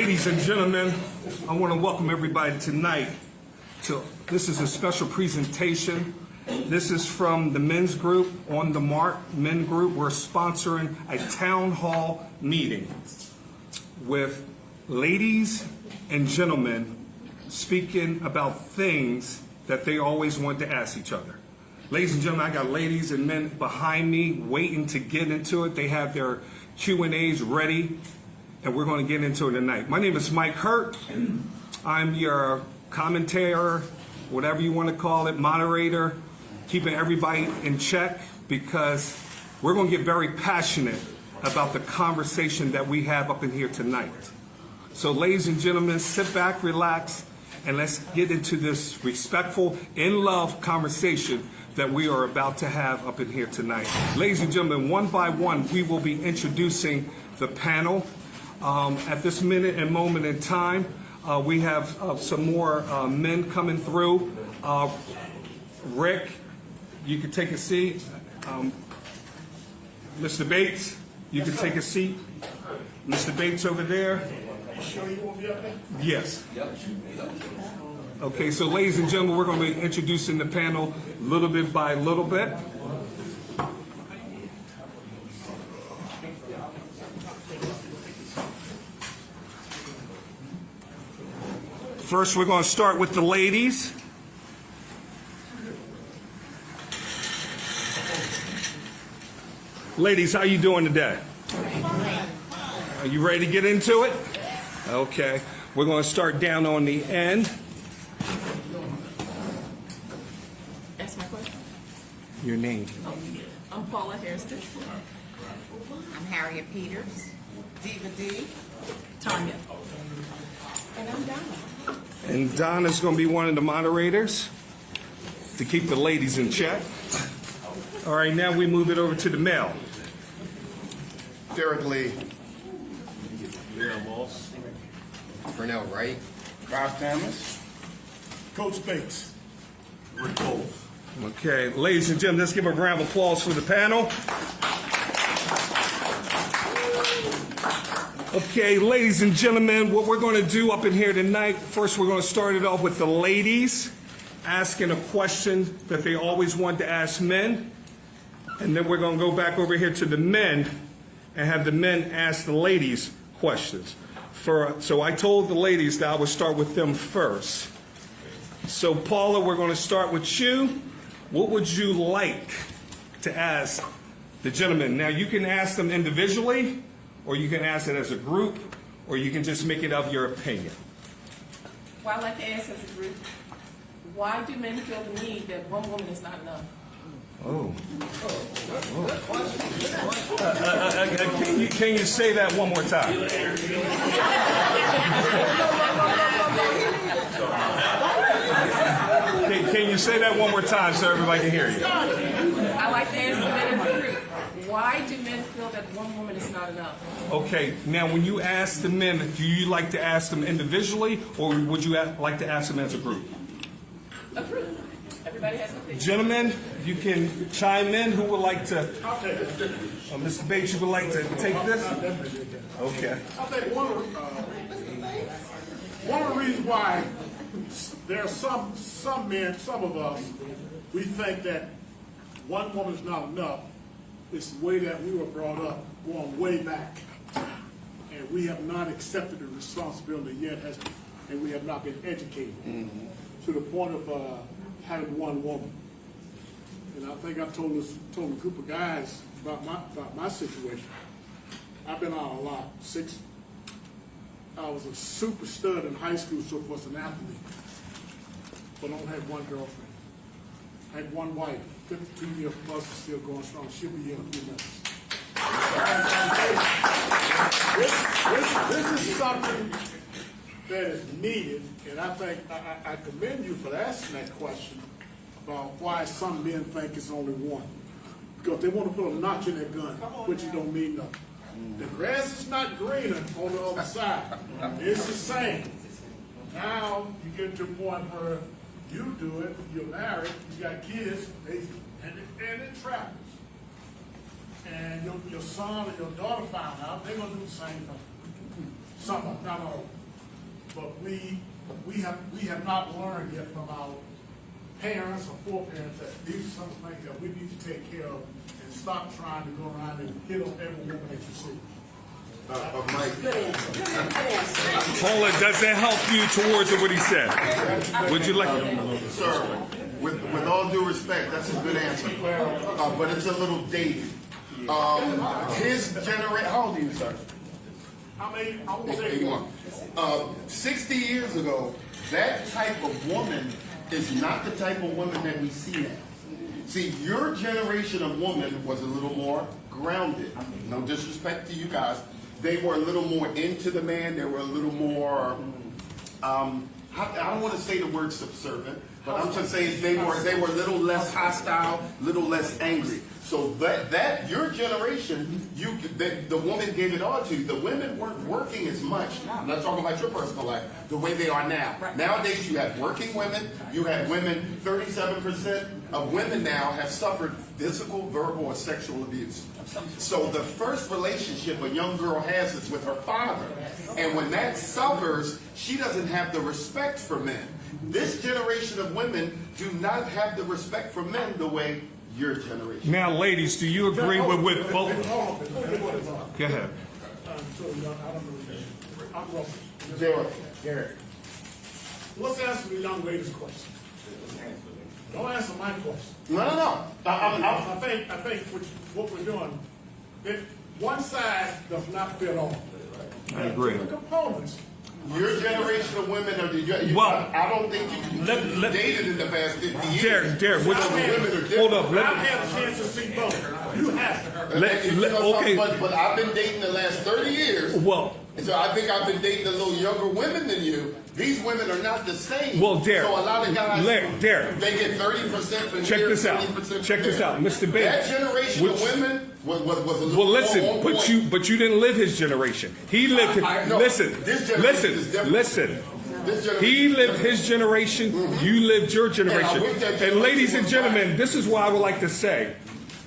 Ladies and gentlemen, I want to welcome everybody tonight to, this is a special presentation. This is from the men's group on the MARC men group. We're sponsoring a town hall meeting with ladies and gentlemen speaking about things that they always want to ask each other. Ladies and gentlemen, I got ladies and men behind me waiting to get into it. They have their Q&As ready, and we're going to get into it tonight. My name is Mike Hurt. I'm your commentator, whatever you want to call it, moderator, keeping everybody in check because we're going to get very passionate about the conversation that we have up in here tonight. So ladies and gentlemen, sit back, relax, and let's get into this respectful, in love conversation that we are about to have up in here tonight. Ladies and gentlemen, one by one, we will be introducing the panel. At this minute and moment in time, we have some more men coming through. Rick, you can take a seat. Mr. Bates, you can take a seat. Mr. Bates over there. Sure you won't be up there? Yes. Okay, so ladies and gentlemen, we're going to be introducing the panel little bit by little bit. First, we're going to start with the ladies. Ladies, how you doing today? Are you ready to get into it? Okay. We're going to start down on the end. Ask my question. Your name? I'm Paula Hairston. I'm Harriet Peters. Diva D. Tanya. And I'm Donna. And Donna's going to be one of the moderators to keep the ladies in check. All right, now we move it over to the male. Derek Lee. Yeah, Moss. Purnell Wright. Kyle Thomas. Coach Bates. Rick Cole. Okay, ladies and gentlemen, let's give a round of applause for the panel. Okay, ladies and gentlemen, what we're going to do up in here tonight, first we're going to start it off with the ladies asking a question that they always want to ask men. And then we're going to go back over here to the men and have the men ask the ladies questions. So I told the ladies that I would start with them first. So Paula, we're going to start with you. What would you like to ask the gentlemen? Now you can ask them individually, or you can ask it as a group, or you can just make it of your opinion. Well, I'd like to ask as a group, why do men feel the need that one woman is not enough? Oh. Can you say that one more time? Can you say that one more time so everybody can hear you? I like to ask the men as a group, why do men feel that one woman is not enough? Okay, now when you ask the men, do you like to ask them individually, or would you like to ask them as a group? A group. Everybody has an opinion. Gentlemen, you can chime in. Who would like to? I'll take it. Mr. Bates, you would like to take this? Okay. I think one of the reasons why there are some men, some of us, we think that one woman is not enough. It's the way that we were brought up, going way back, and we have not accepted the responsibility yet, and we have not been educated to the point of having one woman. And I think I told a group of guys about my situation. I've been out a lot. I was a super stud in high school, so was an athlete, but I only had one girlfriend. I had one wife, 52 years plus, still going strong. She'll be here in a few minutes. This is something that is needed, and I think I commend you for asking that question about why some men think it's only one. Because they want to put a notch in their gun, which you don't mean nothing. The grass is not greener on the other side. It's the same. Now you get to a point where you do it, you're married, you got kids, and it travels. And your son or your daughter found out, they're going to do the same thing. Some of them, not all. but we have not learned yet from our parents or foreparents that these are some things that we need to take care of and stop trying to go around and hit on every woman that you see. Mike, Paula, does that help you towards what he said? Would you like? Sir, with all due respect, that's a good answer, but it's a little dated. His generation, how old are you, sir? I won't say 81. 60 years ago, that type of woman is not the type of woman that we see now. See, your generation of woman was a little more grounded. No disrespect to you guys. They were a little more into the man. They were a little more, I don't want to say the word subservient, but I'm just saying they were a little less hostile, little less angry. So that your generation, the woman gave it all to you. The women weren't working as much. I'm not talking about your personal life, the way they are now. Nowadays, you have working women. You have women. 37% of women now have suffered physical, verbal, or sexual abuse. So the first relationship a young girl has is with her father, and when that suffers, she doesn't have the respect for men. This generation of women do not have the respect for men the way your generation. Now, ladies, do you agree with both? Go ahead. I'm Russell. Derek. Let's answer the young lady's question. Don't answer my question. No. I think what we're doing, one size does not fit all. I agree. Different components. Your generation of women are Well, I don't think you dated in the past 50 years. Derek, Now the women are different. hold up. I've had a chance to see both. You haven't. Okay. But I've been dating the last 30 years. Well, So I think I've been dating a little younger women than you. These women are not the same. Well, Derek, so a lot of guys, Derek, they get 30% from check here, this out. 30% Check this out, Mr. That Bates. generation of women was a little Well, more listen, on point. but you didn't live his generation. He lived. No, Listen, this generation is different. listen. This generation He lived his generation. You lived your generation. And I wish that And ladies generation and was gentlemen, this is what I would like to say.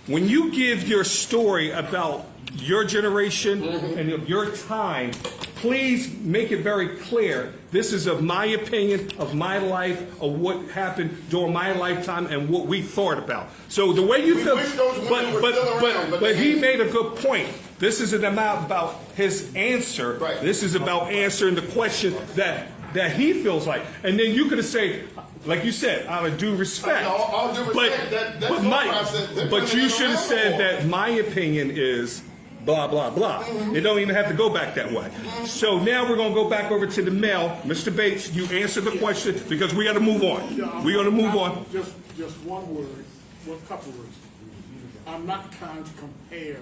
When you give your story about your generation and of your time, please make it very clear. This is of my opinion, of my life, of what happened during my lifetime and what we thought about. So the way you We feel, wish those women were still around, but but he they- made a good point. This isn't about his answer. Right. This is about answering the question that he feels like. And then you could have said, like you said, out of due respect. All due respect, that's but no Mike, process. That but women you don't should have have said all. that my opinion is blah, blah, blah. It don't even have to go back that way. So now we're going to go back over to the male. Mr. Bates, you answered the question because we got to move on. We're going to move on. Just one word, well, a couple words. I'm not trying to compare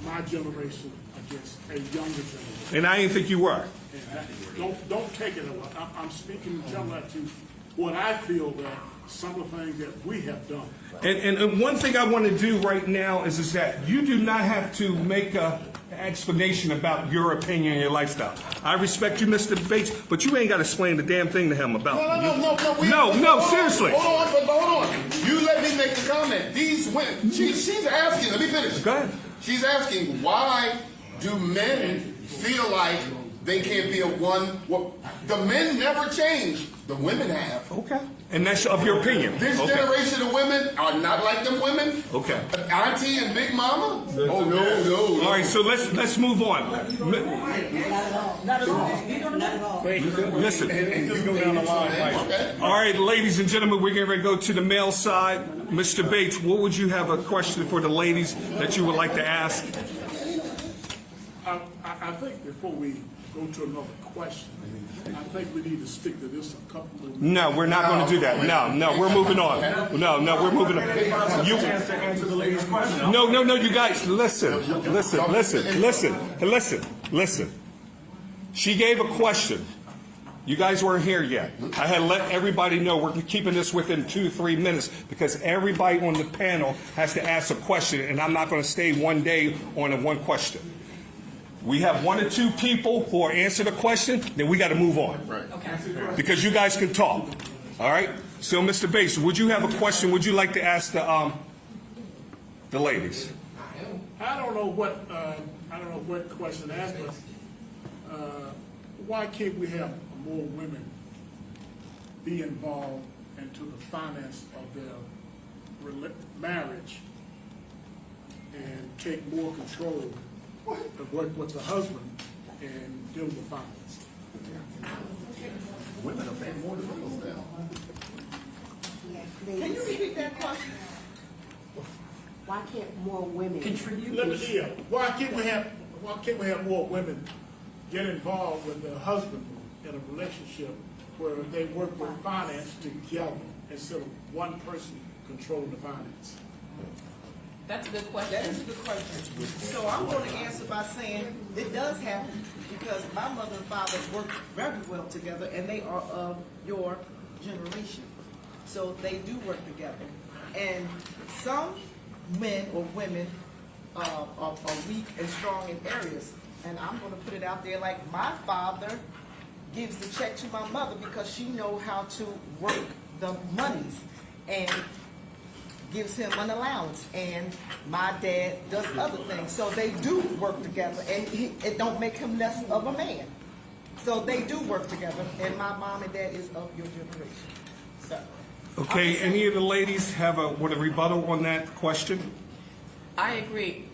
my generation against a younger generation. And I didn't think you were. Don't take it. I'm speaking generally to what I feel that some of the things that we have done. And one thing I want to do right now is that you do not have to make a explanation about your opinion and your lifestyle. I respect you, Mr. Bates, but you ain't got to explain the damn thing to him about. No, seriously. Hold on. You let me make the comment. These women, she's asking, let me finish. Go ahead. She's asking, why do men feel like they can't be a one? Well, the men never change. The women have. Okay. And that's of your opinion. This Okay. generation of women are not like them women. Okay. Auntie and Big Mama? Oh, no. All right, so let's move on. Listen. Okay. All right, ladies and gentlemen, we're going to go to the male side. Mr. Bates, what would you have a question for the ladies that you would like to ask? I think before we go to another question, I think we need to stick to this a couple of. No, we're not going to do that. No, we're moving on. No, we're moving on. You, Chance to answer the lady's question. no, you guys, listen. She gave a question. You guys weren't here yet. I had let everybody know we're keeping this within 2-3 minutes because everybody on the panel has to ask a question, and I'm not going to stay one day on one question. We have 1 or 2 people who are answering the question, then we got to move on. Right. Because you guys can talk. All right? So, Mr. Bates, would you have a question? Would you like to ask the ladies? I don't know what question to ask, but why can't we have more women be involved into the finance of their marriage and take more control of what's the husband and deal with finance? Women are paying more than us now. Can you repeat that question? Why can't more women Let me hear. Why can't we have more women get involved with their husband in a relationship where they work with finance together instead of one person controlling the finance? That's a good question. That is a good question. So I'm going to answer by saying it does happen because my mother and father work very well together and they are of your generation. So they do work together. And some men or women are weak and strong in areas. And I'm going to put it out there like my father gives the check to my mother because she knows how to work the monies and gives him an allowance, and my dad does other things. So they do work together, and it don't make him less of a man. So they do work together, and my mom and dad is of your generation. So, Okay, any of the ladies have a rebuttal on that question? I agree.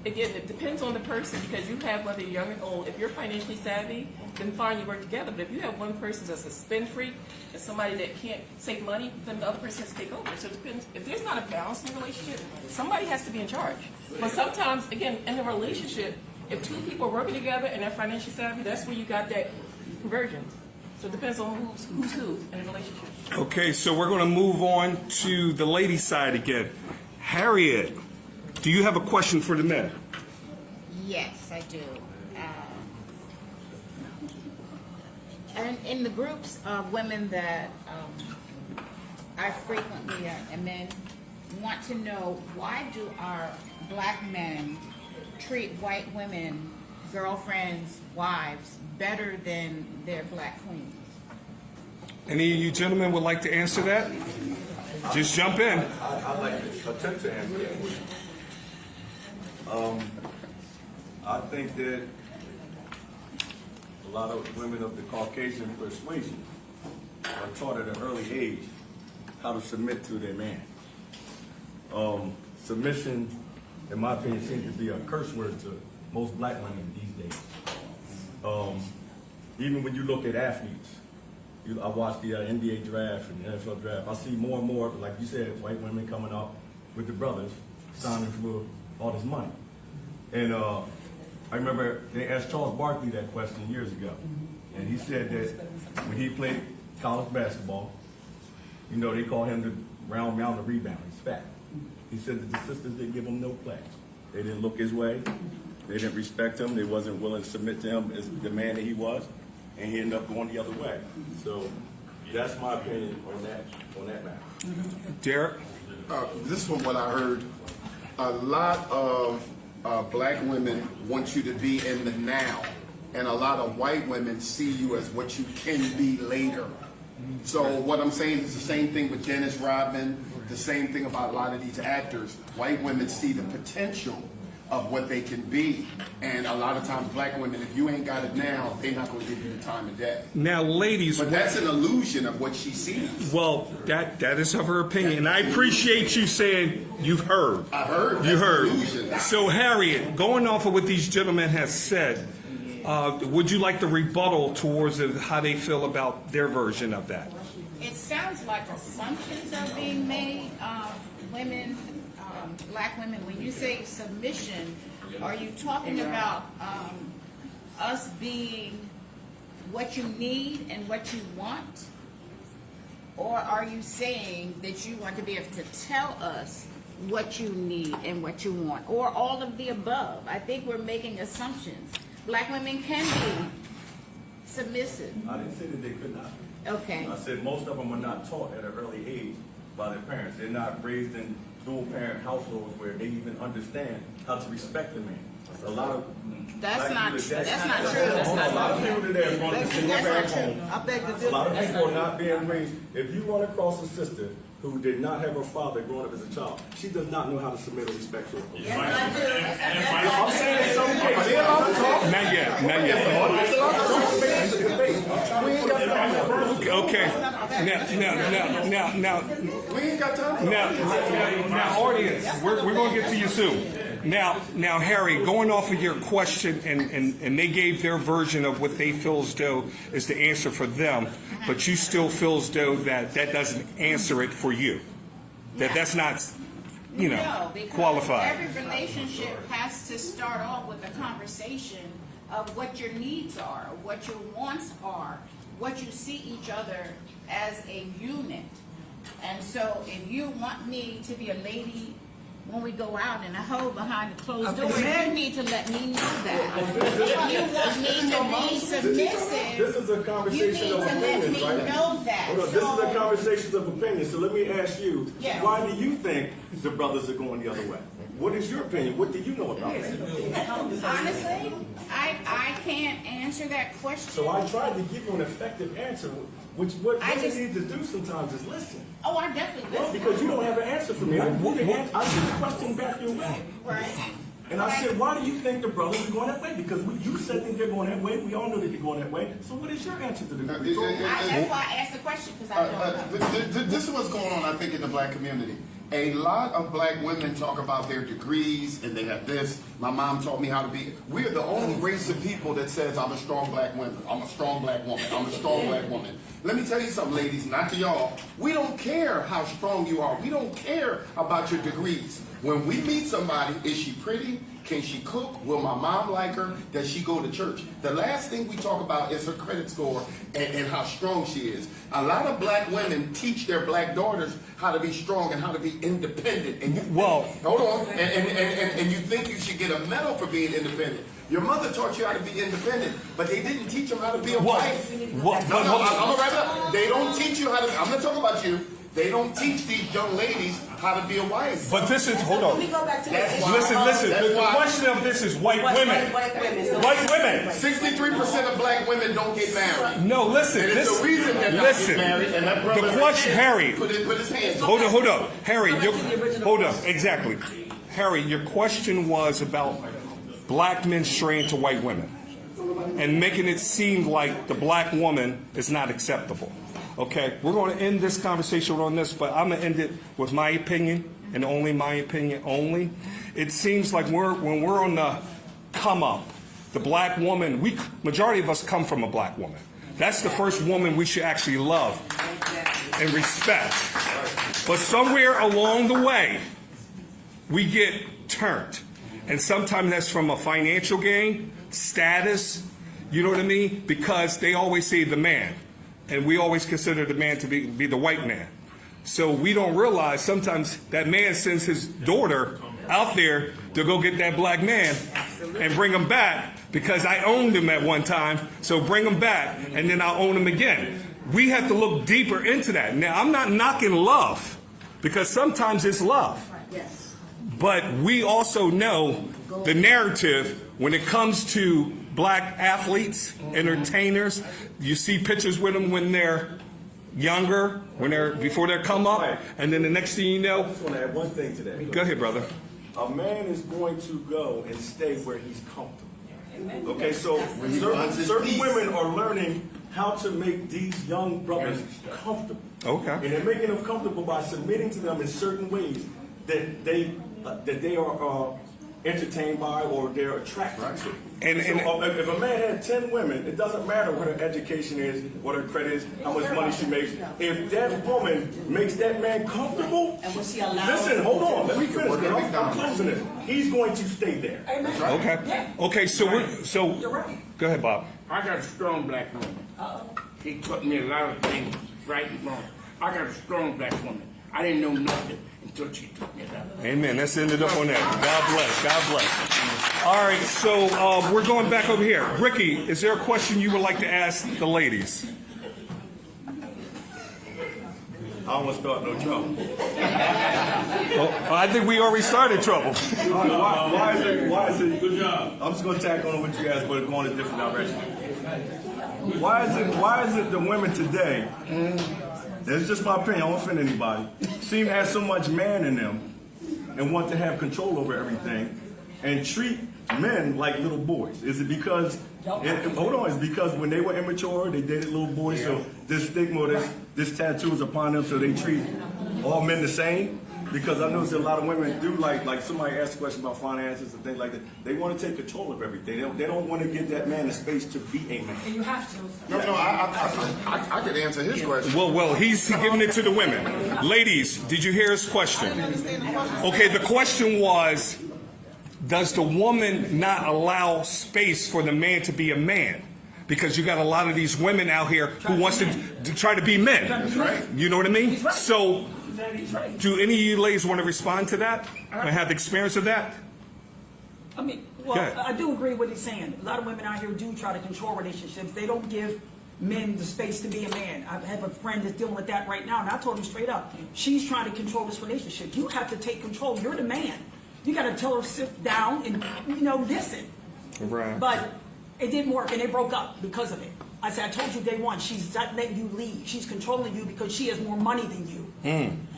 Again, it depends on the person because you have whether you're young and old. If you're financially savvy, then fine, you work together. But if you have one person that's a spend freak and somebody that can't save money, then the other person has to take over. So it depends. If there's not a balance in the relationship, somebody has to be in charge. But sometimes, again, in a relationship, if two people are working together and they're financially savvy, that's where you got that convergence. So it depends on who's who in a relationship. Okay, so we're going to move on to the lady side again. Harriet, do you have a question for the men? Yes, I do. And in the groups of women that I frequently and men want to know, why do our black men treat white women, girlfriends, wives, better than their black queens? Any of you gentlemen would like to answer that? Just jump in. I'd like to attempt to answer that. I think that a lot of women of the Caucasian persuasion are taught at an early age how to submit to their man. Submission, in my opinion, seems to be a curse word to most black women these days. Even when you look at athletes, I watch the NBA draft and the NFL draft. I see more and more, like you said, white women coming up with the brothers signing for all this money. And I remember they asked Charles Barkley that question years ago. And he said that when he played college basketball, you know, they call him the round mountain rebound. He's fat. He said that the sisters didn't give him no play. They didn't look his way. They didn't respect him. They wasn't willing to submit to him as the man that he was. And he ended up going the other way. So that's my opinion on that matter. Derek? This is from what I heard. A lot of black women want you to be in the now, and a lot of white women see you as what you can be later. So what I'm saying is the same thing with Dennis Rodman, the same thing about a lot of these actors. White women see the potential of what they can be, and a lot of times black women, if you ain't got it now, they're not going to give you the time of day. Now, ladies, But that's an illusion of what she sees. well, that is of her opinion, and I appreciate you saying you've heard. I heard. You That's heard. an illusion. So, Harriet, going off of what these gentlemen have said, would you like the rebuttal towards how they feel about their version of that? It sounds like assumptions are being made of women, black women. When you say submission, are you talking about us being what you need and what you want? Or are you saying that you want to be able to tell us what you need and what you want? Or all of the above? I think we're making assumptions. Black women can be submissive. I didn't say that they could not be. Okay. I said most of them are not taught at an early age by their parents. They're not raised in dual parent households where they even understand how to respect a man. A lot of That's not people true. today- That's not true. Hold on, a lot of people today are going to single That's parent not true. homes. I beg to A lot of differ. people are not being raised. If you run across a sister who did not have her father growing up as a child, she does not know how to submit or respect to her father. Yes, I do. I'm saying in some cases. Not yet. we ain't got time. Okay. Now, We ain't got time. now, audience, we're going to get to you soon. Now, Harry, going off of your question, and they gave their version of what they feel as though is the answer for them, but you still feel as though that doesn't answer it for you. That's not, No, because qualified. every relationship has to start off with a conversation of what your needs are, what your wants are, what you see each other as a unit. And so if you want me to be a lady when we go out and a hoe behind the closed door, you need to let me know that. If you want me to be submissive, This is a you conversation need of to let opinions, me right? know that. Hold on, this is a conversation of opinions. So let me ask you, Yeah. why do you think the brothers are going the other way? What is your opinion? What do you know about it? Honestly, I can't answer that question. So I tried to give you an effective answer, which what I women just- need to do sometimes is listen. Oh, I definitely Well, listen. because you don't have an answer for me. I put the question back your way. Right. And I said, why do you think the brothers are going that way? Because you said that they're going that way. We all know that they're going that way. So what is your answer to the That's why I asked the question, because I don't know. This is what's going on, I think, in the black community. A lot of black women talk about their degrees and they have this. My mom taught me how to be. We're the only race of people that says, I'm a strong black woman. I'm a strong black woman. I'm a strong black woman. Let me tell you something, ladies, not to y'all. We don't care how strong you are. We don't care about your degrees. When we meet somebody, is she pretty? Can she cook? Will my mom like her? Does she go to church? The last thing we talk about is her credit score and how strong she is. A lot of black women teach their black daughters how to be strong and how to be independent. And hold on. And you think you should get a medal for being independent. Your mother taught you how to be independent, but they didn't teach them how to be a wife. No, I'm gonna wrap it up. They don't teach you how to. I'm not talking about you. They don't teach these young ladies how to be a wife. but this is, hold on. Let me go back to That's the why- Listen, That's the why- question of this is white women. White women. So- White women. 63% of black women don't get married. No, listen, And it's this, the reason they're not listen, getting married. And that brother the question, Harry, put his hands up. hold up, Harry, hold up, exactly. Harry, your question was about black men straying to white women and making it seem like the black woman is not acceptable. Okay, we're going to end this conversation on this, but I'm going to end it with my opinion and only my opinion only. It seems like when we're on the come up, the black woman, majority of us come from a black woman. That's the first woman we should actually love and respect. But somewhere along the way, we get turned. And sometimes that's from a financial gain, status, you know what I mean? Because they always say the man. And we always consider the man to be the white man. So we don't realize sometimes that man sends his daughter out there to go get that black man and bring him back because I owned him at one time. So bring him back and then I'll own him again. We have to look deeper into that. Now, I'm not knocking love because sometimes it's love. Yes. But we also know the narrative when it comes to black athletes, entertainers. You see pictures with them when they're younger, before they come up, and then the next thing you I know, just want to add one thing to that. go ahead, brother. A man is going to go and stay where he's comfortable. Okay, so finds his certain peace. women are learning how to make these young brothers comfortable. Okay. And they're making them comfortable by submitting to them in certain ways that they are entertained by or they're attracted to. And If a man had 10 women, it doesn't matter what her education is, what her credit is, how much money she makes. If that woman makes that man comfortable, And when she allows- listen, hold on, let me finish. I'm closing this. He's going to stay there. okay, so go ahead, Bob. I got a strong black woman. He taught me a lot of things, right and wrong. I got a strong black woman. I didn't know nothing until she taught me that. Amen. Let's end it up on that. God bless. God bless. All right, so we're going back over here. Ricky, is there a question you would like to ask the ladies? I don't want to start no trouble. Well, I think we already started trouble. Why is it? Good job. I'm just going to tack on what you asked, but going in a different direction. Why is it the women today, it's just my opinion, I won't offend anybody, seem to have so much man in them and want to have control over everything, and treat men like little boys? Is it because, and hold on, is it because when they were immature, they dated little boys, so this stigma, this tattoo is upon them, so they treat all men the same? Because I notice that a lot of women do like somebody asked a question about finances and things like that. They want to take control of everything. They don't want to give that man the space to be a man. And you have to. No, I could answer his question. Well, he's giving it to the women. Ladies, did you hear his question? Okay, the question was, does the woman not allow space for the man to be a man? Because you got a lot of these women out here who wants to try to be men. That's right. You know what I mean? So, do any of you ladies want to respond to that? I have experience of that? I mean, well, Okay. I do agree with what he's saying. A lot of women out here do try to control relationships. They don't give men the space to be a man. I have a friend that's dealing with that right now, and I told him straight up, she's trying to control this relationship. You have to take control. You're the man. You got to tell her sit down and, listen. Right. But it didn't work, and they broke up because of it. I said, I told you day one, she's not letting you leave. She's controlling you because she has more money than you.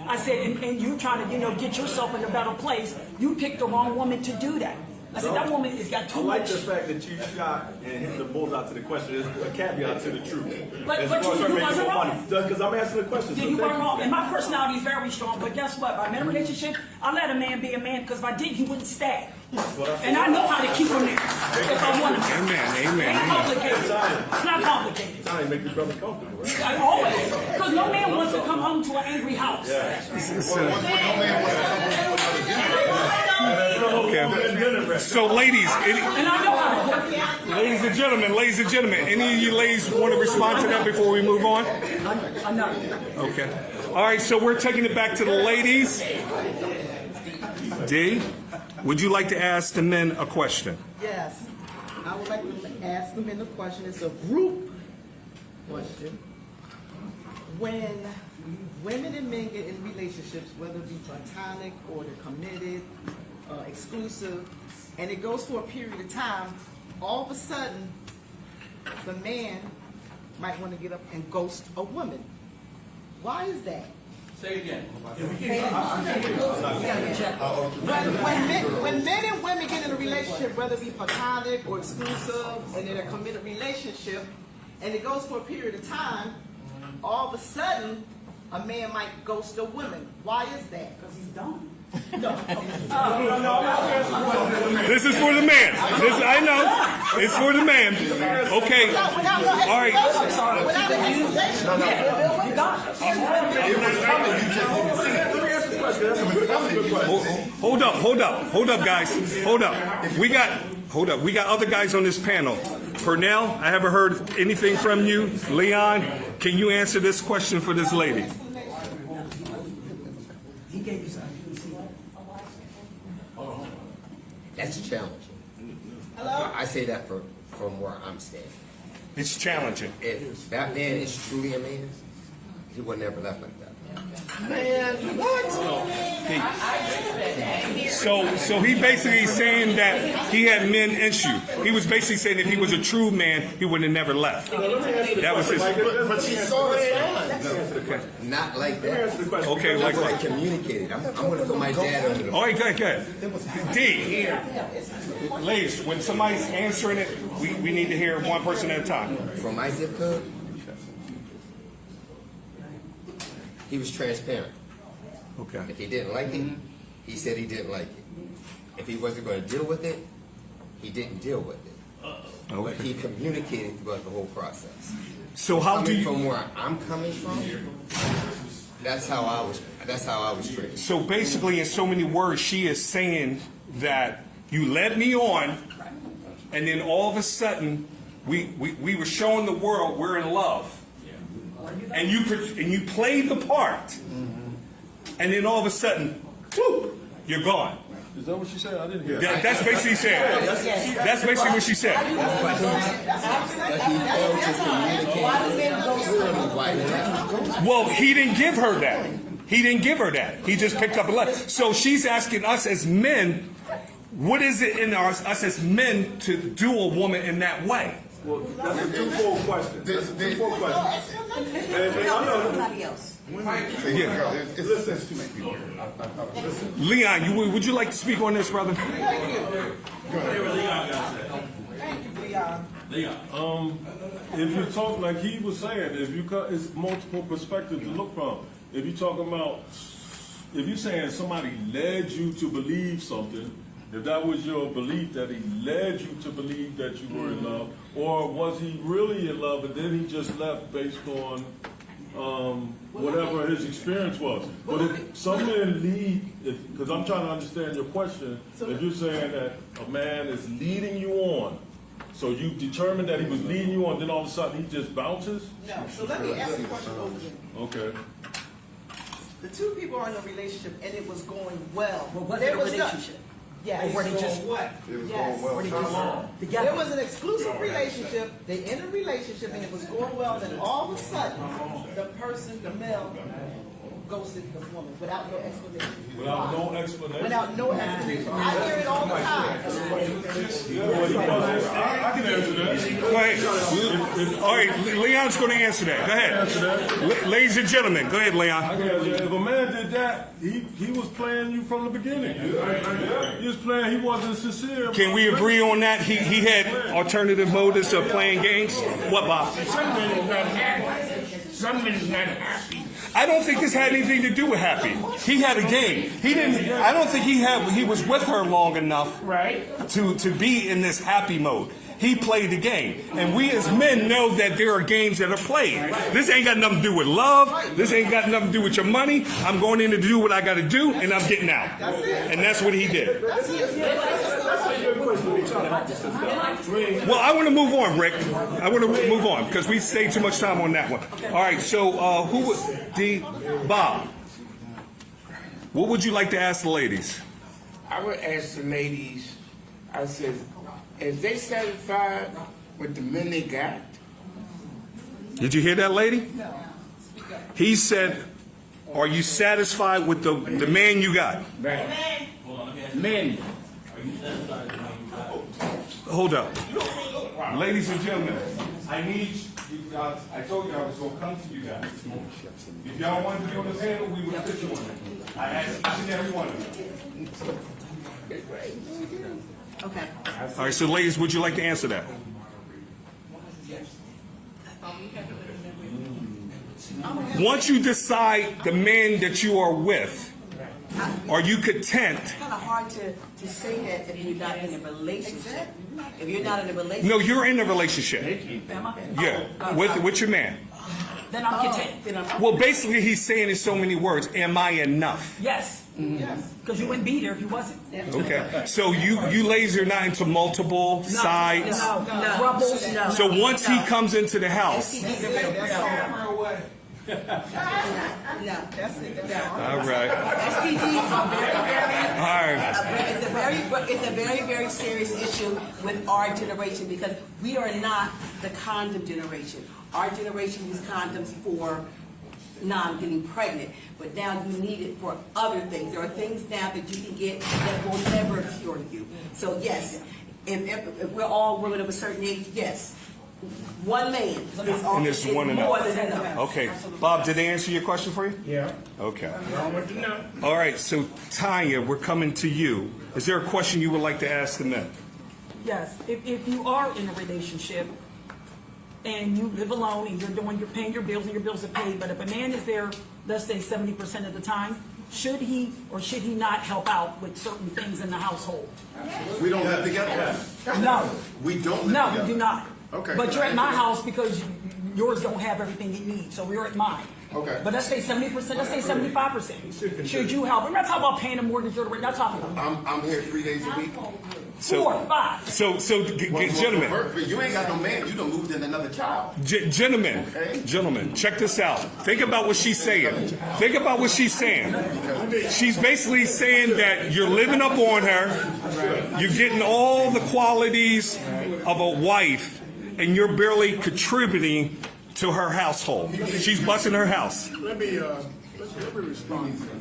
I said, and you're trying to, get yourself in a better place. You picked the wrong woman to do that. I said, that woman has got I too like much. the fact that you shot and hit the bullseye to the question. There's a caveat to the truth. But As you far as her making wasn't more wrong. money. Because I'm asking the question. Yeah, so you thank weren't wrong. And my personality is very strong, but guess what? If I'm in a relationship, I let a man be a man because if I did, he wouldn't stay. And I know how to keep him there if I want him. Amen, It amen, ain't amen. complicated. It's not complicated. It's trying to make your brother comfortable, right? I always. Because no man wants to come home to an angry house. Okay. So, ladies, And I know how to cook. ladies and gentlemen, any of you ladies want to respond to that before we move on? I know. Okay. All right, so we're taking it back to the ladies. D, would you like to ask the men a question? Yes, I would like to ask them in the question, it's a group question. When women and men get in relationships, whether it be platonic or they're committed, exclusive, and it goes for a period of time, all of a sudden, the man might want to get up and ghost a woman. Why is that? Say again. When men and women get in a relationship, whether it be platonic or exclusive, and in a committed relationship, and it goes for a period of time, all of a sudden, a man might ghost a woman. Why is that? Because he's dumb. This is for the man. I know. It's for the man. Okay. All right. Without an explanation. Hold up, guys. Hold up. We got other guys on this panel. Pernell, I haven't heard anything from you. Leon, can you answer this question for this lady? He gave you something. That's challenging. I say that from where I'm standing. It's challenging. If that man is truly a man, he would never left like that. Man, what? So he basically saying that he had men issue. He was basically saying if he was a true man, he would have never left. That was his. But she saw the sign. Not like that. Okay, like I what? communicated. I'm going to put my dad under the. All right, good. D. Ladies, when somebody's answering it, we need to hear one person at a time. From my zip code, he was transparent. Okay. If he didn't like it, he said he didn't like it. If he wasn't going to deal with it, he didn't deal with it. But he communicated throughout the whole process. So how do you? From where I'm coming from, that's how I was treated. So basically, in so many words, she is saying that you led me on, and then all of a sudden, we were showing the world we're in love, and you played the part, and then all of a sudden, whoop, you're gone. Is that what she said? I didn't hear. That's basically said. That's basically what she said. Well, he didn't give her that. He just picked up a letter. So she's asking us as men, what is it in us as men to do a woman in that way? Well, that's a twofold question. That's a twofold question. Somebody else. Yeah. It's too many people here. Leon, would you like to speak on this, brother? Thank you, Leon. If you talk like he was saying, if you cut, it's multiple perspectives to look from. If you talk about, if you're saying somebody led you to believe something, if that was your belief that he led you to believe that you were in love, or was he really in love and then he just left based on whatever his experience was? But if some men lead, because I'm trying to understand your question, if you're saying that a man is leading you on, so you determined that he was leading you on, then all of a sudden he just bounces? No, so let me ask the question over again. Okay. The two people are in a relationship and it was going well. Well, was There it a was no- relationship? Yes. Or were they just It was Yes. going well. Were they How just long? together? There was an exclusive relationship. They in a relationship and it was going well. Then all of a sudden, the person, the male, ghosted the woman without no explanation. Without no explanation? Without no explanation. I hear it all the time. I can answer that. Go ahead. All right, Leon's going to answer that. Go ahead. Ladies and gentlemen, go ahead, Leon. I can answer that. If a man did that, he was playing you from the beginning. He was playing, he wasn't sincere. Can we agree on that? He had alternative motives of playing games? What, Bob? Some men is not happy. Some men is not happy. I don't think this had anything to do with happy. He had a game. He didn't. I don't think he was with her long enough to be in this happy mode. He played the game, and we as men know that there are games that are played. This ain't got nothing to do with love. This ain't got nothing to do with your money. I'm going in to do what I got to do, and I'm getting out. And that's what he did. Well, I want to move on, Rick. I want to move on because we stayed too much time on that one. All right, so who would Bob? What would you like to ask the ladies? I would ask the ladies, I said, is they satisfied with the men they got? Did you hear that, lady? No. He said, are you satisfied with the man you got? Right. Men. Hold up. Ladies and gentlemen, I need you guys, I told you I was going to come to you guys. If y'all wanted to be on the panel, we would put you on it. I asked each and every one of you. Okay. All right, so ladies, would you like to answer that? Once you decide the man that you are with, are you content? It's kind of hard to say that if you're not in a relationship. If you're not in a relationship. No, you're in a relationship. Am I? Yeah, with your man. Then I'm content. Then I'm Well, basically, he's saying in so many words, am I enough? Yes. Because you wouldn't be there if you wasn't. Okay, so you ladies are not into multiple sides. No. Troubles. No. So once he comes into the house, No. That's it. all right, STDs are all right. it's a very serious issue with our generation because we are not the condom generation. Our generation used condoms for getting pregnant, but now you need it for other things. There are things now that you can get that will never cure you. So yes, if we're all women of a certain age, yes, one man is And it's one more enough. than enough. Okay, Bob, did they answer your question for you? Yeah. Okay. I want to know. All right, so Tanya, we're coming to you. Is there a question you would like to ask the men? Yes. If you are in a relationship and you live alone and you're paying your bills and your bills are paid, but if a man is there, let's say 70% of the time, should he or should he not help out with certain things in the household? We don't live together. No. We don't live No, together. you do not. Okay. But you're at my house because yours don't have everything you need, so you're at mine. Okay. But let's say 70%, let's say 75%. Should you help? We're not talking about paying a mortgage or we're not talking about I'm here 3 days a week. 4, 5. So gentlemen, But you ain't got no man. You done moved in another child. Gentlemen, check this out. Think about what she's saying. Think about what she's saying. She's basically saying that you're living up on her, you're getting all the qualities of a wife, and you're barely contributing to her household. She's busting her house. Let me respond to that.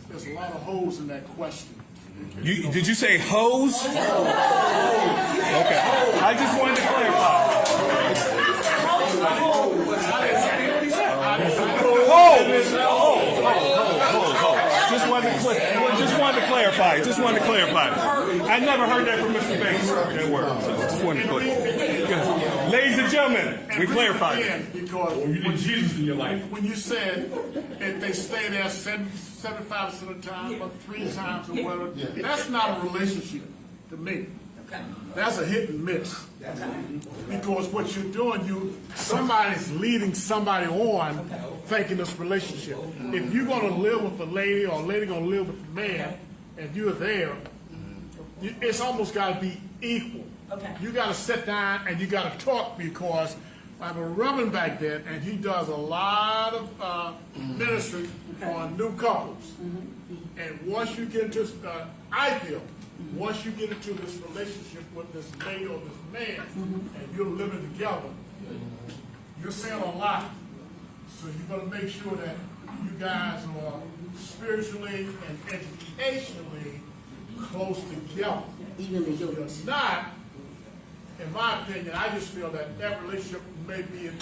There's a lot of holes in that question. Did you say hose? Okay. I just wanted to clarify. Just wanted to clarify. Just wanted to clarify. I never heard that from Mr. Banks. That word. So just wanted to clarify. Ladies and gentlemen, we clarified it. Because You need Jesus in your life. when you said if they stay there 75% of the time or 3 times or whatever, that's not a relationship to me. That's a hit and miss. Because what you're doing, somebody's leading somebody on thinking this relationship. If you're gonna live with a lady or a lady gonna live with a man and you're there, it's almost gotta be equal. Okay. You gotta sit down and you gotta talk, because I have a Reverend back there and he does a lot of ministry on new couples. And once you get into, I feel, once you get into this relationship with this lady or this man, and you're living together, you're saying a lot. So you gotta make sure that you guys are spiritually and educationally close together. Evenly If yoked. you're not, in my opinion, I just feel that relationship may be in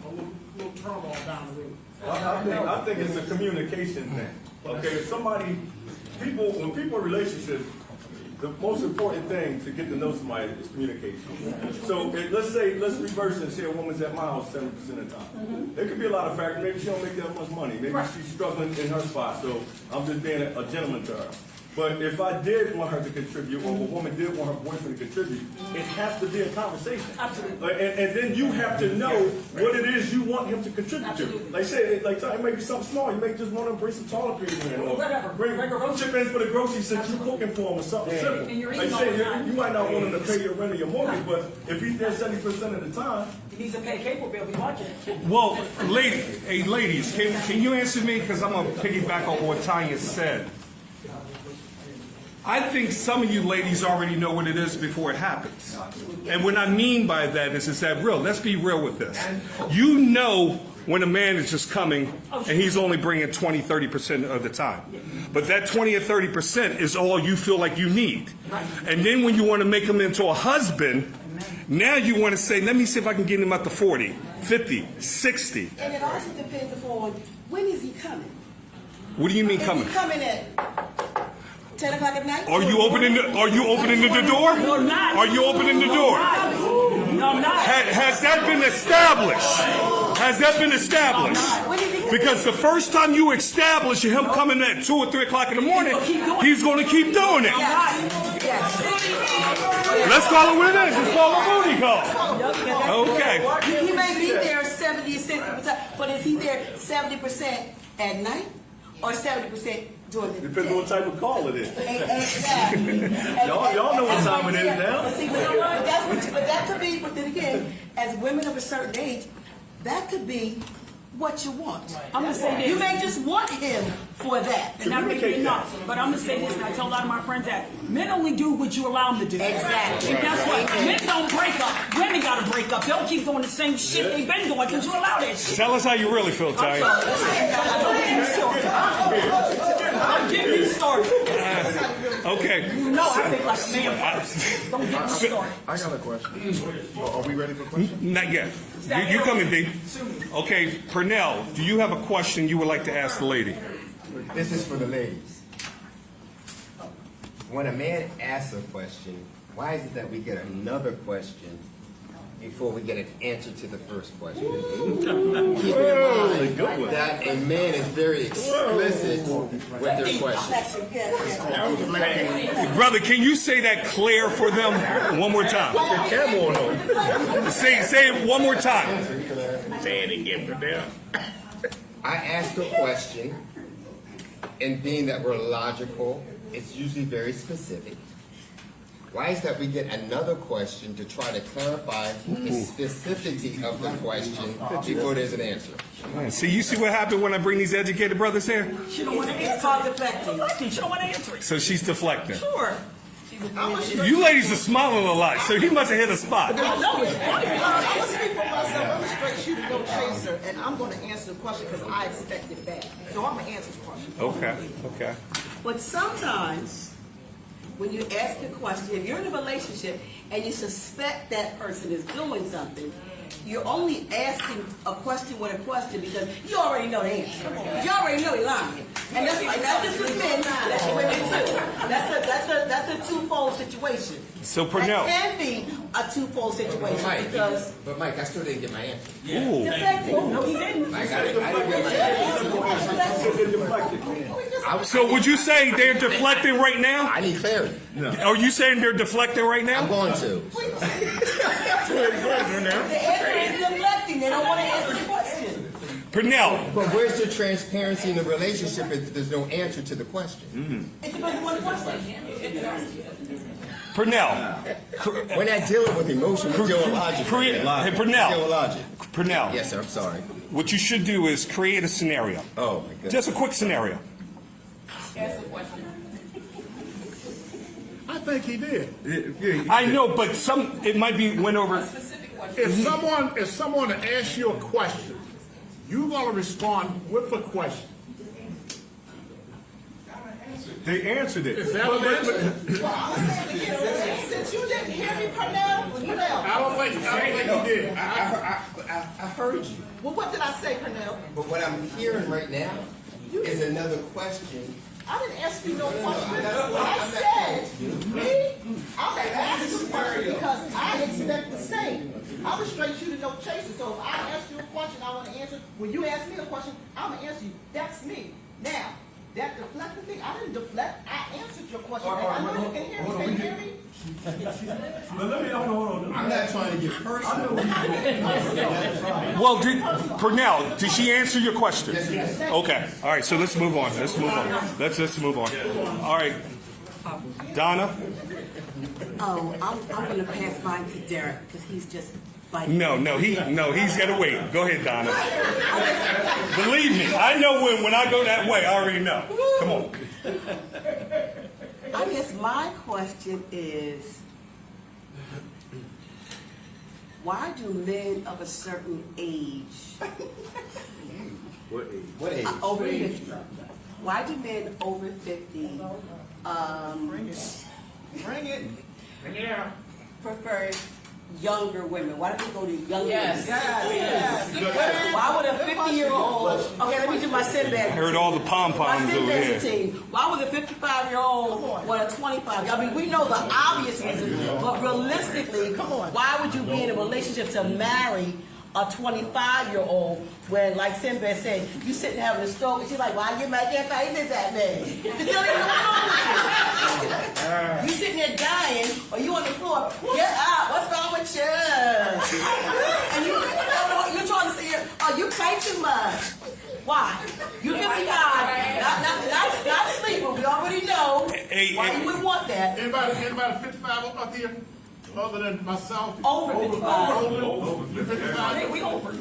a little turmoil down the road. I think it's a communication thing. Okay, if when people in relationships, the most important thing to get to know somebody is communication. So let's reverse and say a woman's at my house 70% of the time. There could be a lot of factors. Maybe she don't make that much money. Maybe she's struggling in her spot. So I'm just being a gentleman to her. But if I did want her to contribute, or a woman did want her boyfriend to contribute, it has to be a conversation. Absolutely. And then you have to know what it is you want him to contribute Absolutely. to. Like say, it may be something small. You may just want to bring some toilet paper in, or Whatever. Bring a grocery. chip in for the groceries since you're cooking for him or something simple. And you're Like eating all say, the time. you might not want him to pay your rent or your mortgage, but if he's there 70% of the time, He needs to pay a cable bill. We watch it. Well, ladies, can you answer me? Because I'm going to piggyback on what Tanya said. I think some of you ladies already know what it is before it happens. And what I mean by that is that real. Let's be real with this. You know when a man is just coming and he's only bringing 20, 30% of the time. But that 20 or 30% is all you feel like you need. And then when you want to make him into a husband, now you want to say, let me see if I can get him up to 40, 50, 60. And it also depends upon when is he coming. What do you mean coming? Is he coming at 10 o'clock at night? Are you opening the door? No, I'm not. Are you opening the door? No, I'm not. Has that been established? Has that been established? Because the first time you establish him coming at 2 or 3 o'clock in the morning, he's going to keep doing it. Yes. Let's call it what it is. Let's call it booty call. Okay. He may be there 70 or 60%, but is he there 70% at night or 70% during the depends day? on what type of call it is. Exactly. Y'all know what time it is now. But see, but that could be, but then again, as women of a certain age, that could be what you want. I'm gonna say this. You may just want him for that. And that may be enough. But I'm gonna say this, and I tell a lot of my friends that men only do what you allow them to do. Exactly. And guess what? Men don't break up. Women gotta break up. They'll keep doing the same shit they've been doing because you allow that shit. Tell us how you really feel, Ty. I'm getting you started. Okay. No, I think like a man. Don't get me started. I got a question. Are we ready for questions? Not yet. You coming, D? Okay, Pernell, do you have a question you would like to ask the lady? This is for the ladies. When a man asks a question, why is it that we get another question before we get an answer to the first question? Keep in mind that a man is very explicit with their questions. Brother, can you say that clear for them one more time? Say it one more time. Say it again, Pernell. I ask a question, and being that we're logical, it's usually very specific. Why is that we get another question to try to clarify the specificity of the question before there's an answer? See, you see what happened when I bring these educated brothers here? She don't want to answer. It's called deflecting. She don't want to answer it. So she's deflecting. Sure. You ladies are smiling a lot, so he must have hit a spot. No, it's funny. I'm gonna speak for myself. I'm a straight shooter, no chaser, and I'm gonna answer the question because I expect it back. So I'm gonna answer the question. Okay. But sometimes, when you ask a question, if you're in a relationship and you suspect that person is doing something, you're only asking a question with a question because you already know the answer. You already know you're lying. And that's like, not just with men, that's with women too. That's a twofold situation. So, Purnell. That can be a twofold situation Mike, because but Mike, I still didn't get my answer. Ooh. no, he didn't. Mike, I didn't get my answer. So would you say they're deflecting right now? I need clarity. Are you saying they're deflecting right I'm now? going to. The answer is deflecting. They don't want to answer the question. Purnell. But where's the transparency in the relationship if there's no answer to the question? It depends on the question. Purnell. We're not dealing with emotion, we're dealing with logic. Hey, Dealing with Purnell. logic. Purnell. Yes, sir, I'm sorry. What you should do is create a scenario. Oh, my goodness. Just a quick scenario. Ask a question. I think he did. I know, but it might be went over. Specific question. If someone asks you a question, you're gonna respond with a question. They answered it. Is that what Since you didn't hear me, Purnell, I don't think he did. I heard you. well, what did I say, Purnell? But what I'm hearing right now is another question. I didn't ask you no question. I said, me, I'm gonna ask you a question because I expect the same. I was straight shooting, no chaser. So if I ask you a question, I want to answer. When you ask me a question, I'm gonna answer you. That's me. Now, that deflecting thing, I didn't deflect. I answered your question. I know you can hear me. Can you hear me? But let me, hold on. I'm not trying to get personal. Well, Purnell, did she answer your question? Okay. All right. So let's move on. Let's move on. Let's move on. All right. Donna. Oh, I'm going to pass mine to Derek because he's just biting. No, he's got to wait. Go ahead, Donna. Believe me, I know when I go that way. I already know. Come on. I guess my question is, why do men of a certain age, What age? over 50, why do men over 50 Bring it. prefer younger women? Why do they go to younger Yes. women? Why would a 50-year-old, okay, let me do my Sinbad. I heard all the My pom-poms over Sinbad here. team. Why would a 55-year-old want a 25? I mean, we know the obvious reason, but realistically, why would you be in a relationship to marry a 25-year-old when, like Sinbad said, you sitting having a stroke and she's like, why you make that face at me? Because you don't even know what's wrong with you. You sitting there dying or you on the floor, get up, what's wrong with you? And you're trying to say, oh, you pay too much. Why? You're 55, not sleeping. We already know why you would want that. Anybody 55 up here? Other than myself? Over 55. You're 55? We over.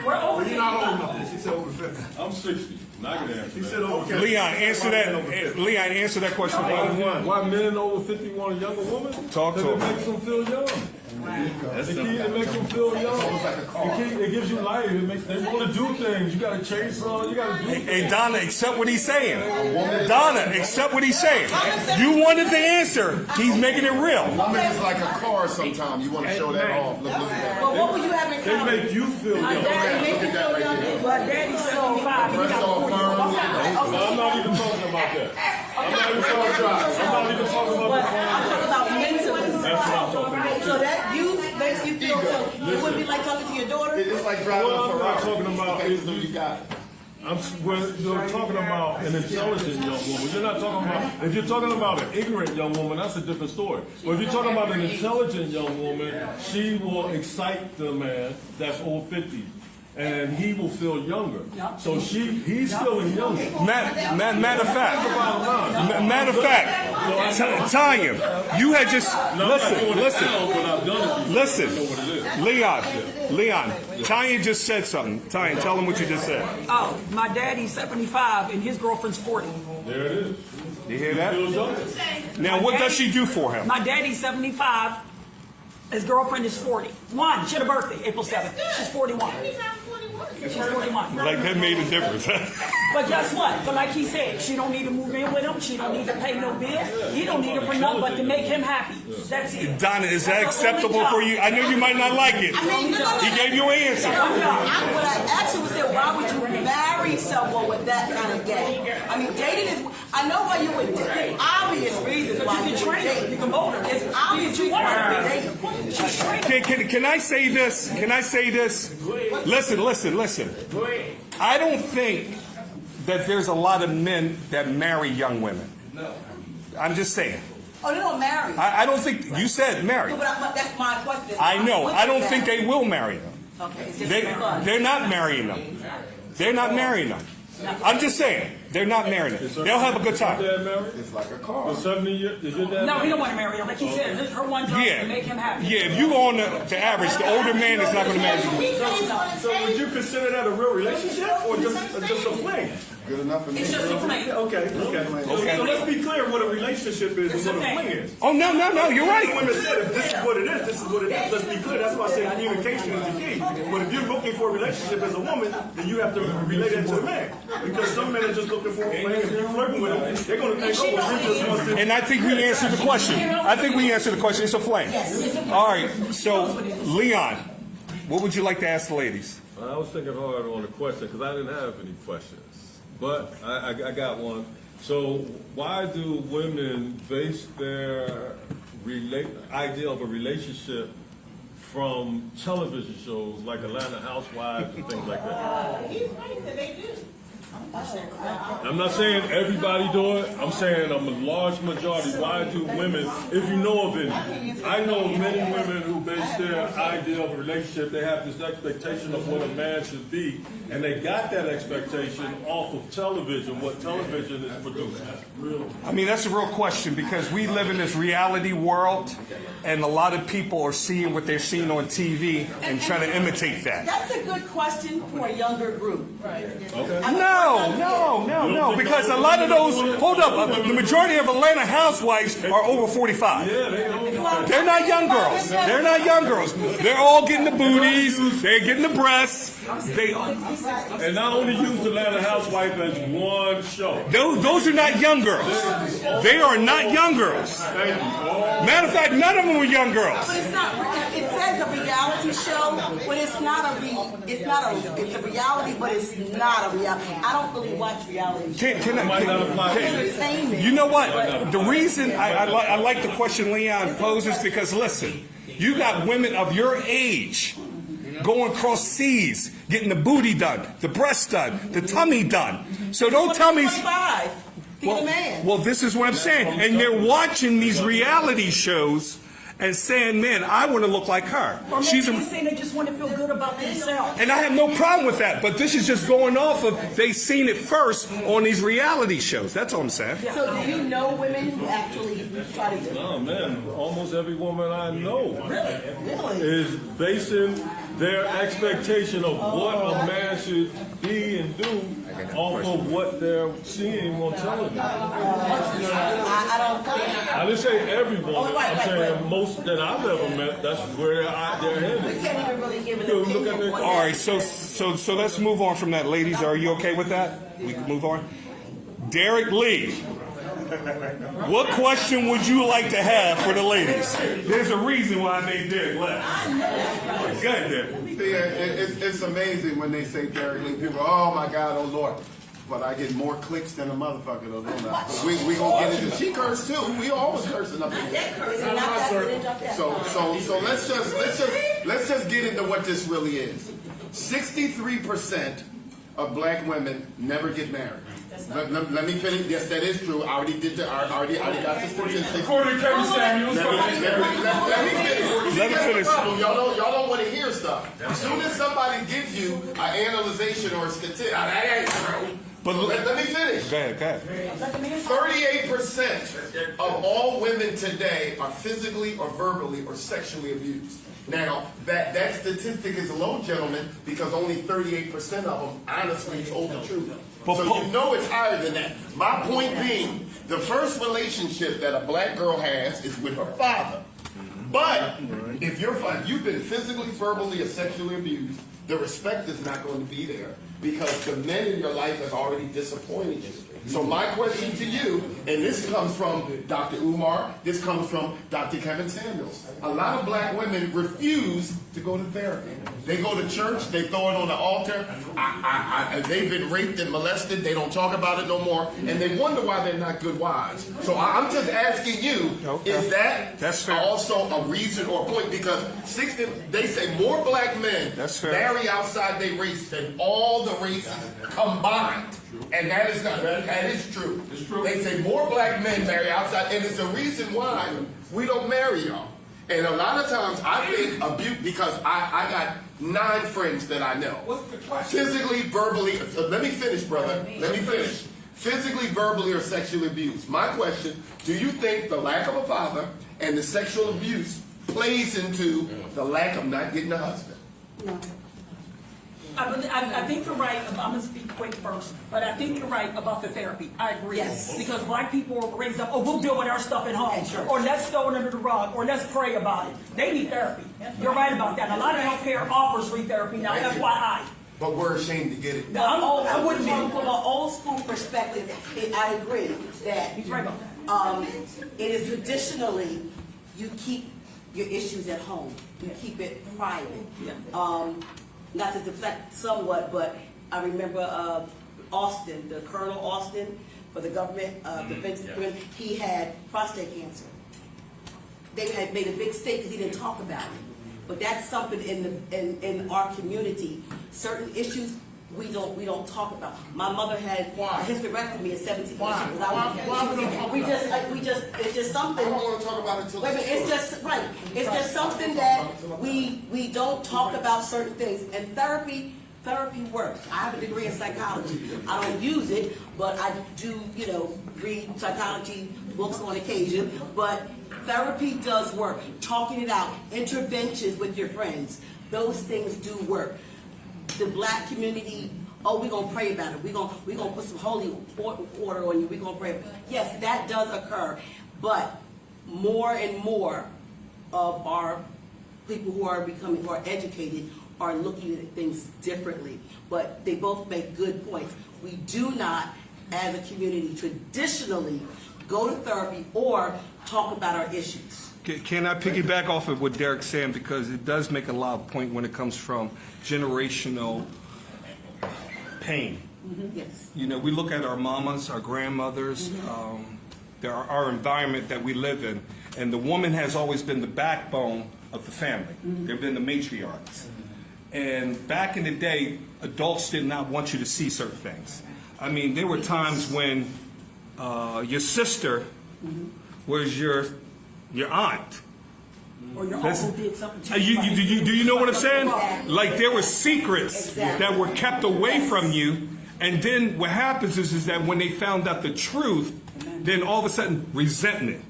We're over. You're not old enough. She said over 50. I'm 60. Not gonna answer. He said over. Leon, answer that. Leon, answer that question for me. Why men over 50 want a younger woman? Talk to Because him. it makes them feel young. It makes them feel young. It gives you life. They want to do things. You got to chase on. You got to do things. Hey, Donna, accept what he's saying. Donna, accept what he's saying. You wanted the answer. He's making it real. Woman is like a car sometimes. You want to show that off. Look at that. But what would you have in They common? make you feel young. Look at that right there. My daddy's 75. He Press got all firm. I'm not even talking about that. I'm not even talking about I'm talking about mentally. That's what I'm talking about. So that youth makes you feel so. It wouldn't be like talking to your daughter. It's like driving Well, a I'm not Ferrari. talking about You got it. you're talking about an intelligent young woman. You're not talking about, if you're talking about an ignorant young woman, that's a different story. But if you're talking about an intelligent young woman, she will excite the man that's over 50. And he will feel younger. So he's feeling younger. Matter of fact, Tanya, you had just, listen, Leon, Tanya just said something. Tanya, tell him what you just said. Oh, my daddy's 75 and his girlfriend's 40. There it is. You hear Feels that? younger. Now, what does she do for him? My daddy's 75. His girlfriend is 40. She had a birthday, April 7th. She's 41. She's 41. Like that made a difference. But guess what? But like he said, she don't need to move in with him. She don't need to pay no bills. He don't need her for nothing but to make him happy. That's it. Donna, is that That's the only acceptable for job. you? I know you might not like it. I mean, no. He gave you an answer. What I actually was saying, why would you marry someone with that kind of game? I mean, dating is. I know why you would. There's obvious reasons why You can train her. You can mold her. It's obvious you want her to date. She's straight. Can I say this? Can I say this? Listen. I don't think that there's a lot of men that marry young women. I'm just saying. Oh, they don't marry. I don't think, you said marry. But that's my question. I know. Would I don't they think marry? they will marry them. Okay, it's just for fun. They're not marrying them. They're not marrying them. I'm just saying, they're not marrying them. They'll have a good time. Your dad married? It's like a car. For 70 years? Is your dad No, he married? don't want to marry her. Like he said, her one job is to make him happy. Yeah, if you go on the average, the older man is not going to marry you. So would you consider that a real relationship or just a fling? Good enough for me. It's just a fling. Okay. So let's be clear what a relationship is and what a fling is. Oh, no, you're right. Women said if this is what it is, this is what it is. Let's be clear. That's why I say communication is the key. But if you're looking for a relationship as a woman, then you have to relate that to the man. Because some men are just looking for a fling, and if you're flirting with them, they're going to think, oh, well, you just want to. And I think we answered the question. It's a flame. All right, so Leon, what would you like to ask the ladies? I was thinking hard on the question because I didn't have any questions. But I got one. So why do women base their idea of a relationship from television shows like Atlanta Housewives and things like that? He's right that they do. I'm not saying everybody do it. I'm saying a large majority. Why do women, if you know of any, I know many women who base their idea of a relationship, they have this expectation of what a man should be, and they got that expectation off of television, what television is producing. I mean, that's a real question because we live in this reality world, and a lot of people are seeing what they're seeing on TV and trying to imitate that. That's a good question for a younger group. No, because a lot of those, hold up, the majority of Atlanta housewives are over 45. They're not young girls. They're all getting the booties, they're getting the breasts. And not only use Atlanta Housewife as one show. Those are not young girls. They are not young girls. Matter of fact, none of them were young girls. But it's not. It says a reality show, but it's not a. It's a reality, but it's not a reality. I don't really watch reality. You know what? The reason I like the question Leon poses because listen, you got women of your age going across seas, getting the booty done, the breast done, the tummy done. So don't tell me. Well, this is what I'm saying. And they're watching these reality shows and saying, man, I want to look like her. Or maybe they're saying they just want to feel good about themselves. And I have no problem with that, but this is just going off of they seen it first on these reality shows. That's all I'm saying. So do you know women who actually try to do it? Oh man, almost every woman I know is basing their expectation of what a man should be and do off of what they're seeing on television. I don't think. I didn't say every woman. I'm saying most that I've ever met. That's where they're headed. We can't even really give an opinion. All right, so let's move on from that. Ladies, are you okay with that? We can move on. Derek Lee, what question would you like to have for the ladies? There's a reason why they Derek left. Go ahead, Derek. It's amazing when they say Derek Lee. People, oh my God, oh Lord. But I get more clicks than a motherfucker though, don't I? We gonna get into. She cursed too. We always cursing up here. So let's just get into what this really is. 63% of black women never get married. Let me finish. Yes, that is true. I already did I already got the statistics. According to Kevin Samuels. Let me finish. Let Y'all don't want to hear stuff. As soon as somebody gives you an analyzation or a statistic, that ain't true. But let me finish. Go ahead. 38% of all women today are physically or verbally or sexually abused. Now, that statistic is low, gentlemen, because only 38% of them honestly told the truth. So you know it's higher than that. My point being, the first relationship that a black girl has is with her father. But if you've been physically, verbally, or sexually abused, the respect is not going to be there because the men in your life have already disappointed you. So my question to you, and this comes from Dr. Umar, this comes from Dr. Kevin Samuels. A lot of black women refuse to go to therapy. They go to church, they throw it on the altar. They've been raped and molested, they don't talk about it no more, and they wonder why they're not good wives. So I'm just asking you, is that also a reason or a point? Because they say more black men marry outside their race than all the races combined. And that is not, that is true. It's true. They say more black men marry outside, and it's a reason why we don't marry y'all. And a lot of times I think abuse, because I got 9 friends that I know. What's the question? Physically, verbally, let me finish, brother. Let me finish. Physically, verbally, or sexually abused. My question, do you think the lack of a father and the sexual abuse plays into the lack of not getting a husband? No. I think you're right. I'm going to speak quick first, but I think you're right about the therapy. I agree. Yes. Because black people are raised up, oh, we'll deal with our stuff at home, or let's throw it under the rug, or let's pray about it. They need therapy. You're right about that. A lot of healthcare offers free therapy now, FYI. But we're ashamed to get it. I wouldn't from an old school perspective. I agree that He's right about that. it is traditionally you keep your issues at home. You keep it private. Not to deflect somewhat, but I remember Austin, the Colonel Austin for the government defense. He had prostate cancer. They had made a big stake because he didn't talk about it. But that's something in our community. Certain issues we don't talk about. My mother had a hysterectomy at 17 years. It's just something. I don't want to talk about it until Wait a minute, it's just right. It's just something that we don't talk about certain things. And therapy works. I have a degree in psychology. I don't use it, but I do, read psychology books on occasion. But therapy does work. Talking it out, interventions with your friends, those things do work. The black community, we're gonna pray about it. We're gonna put some holy water on you. We're gonna pray. Yes, that does occur, but more and more of our people who are educated are looking at things differently. But they both make good points. We do not, as a community, traditionally go to therapy or talk about our issues. Can I piggyback off of what Derek's saying, because it does make a lot of point when it comes from generational pain. Yes. We look at our mamas, our grandmothers, our environment that we live in, and the woman has always been the backbone of the family. They've been the matriarchs. And back in the day, adults did not want you to see certain things. I mean, there were times when your sister was your aunt. Or your uncle did something to Do you know what I'm saying? Like there were secrets that were kept away from you, and then what happens is that when they found out the truth, then all of a sudden resentment.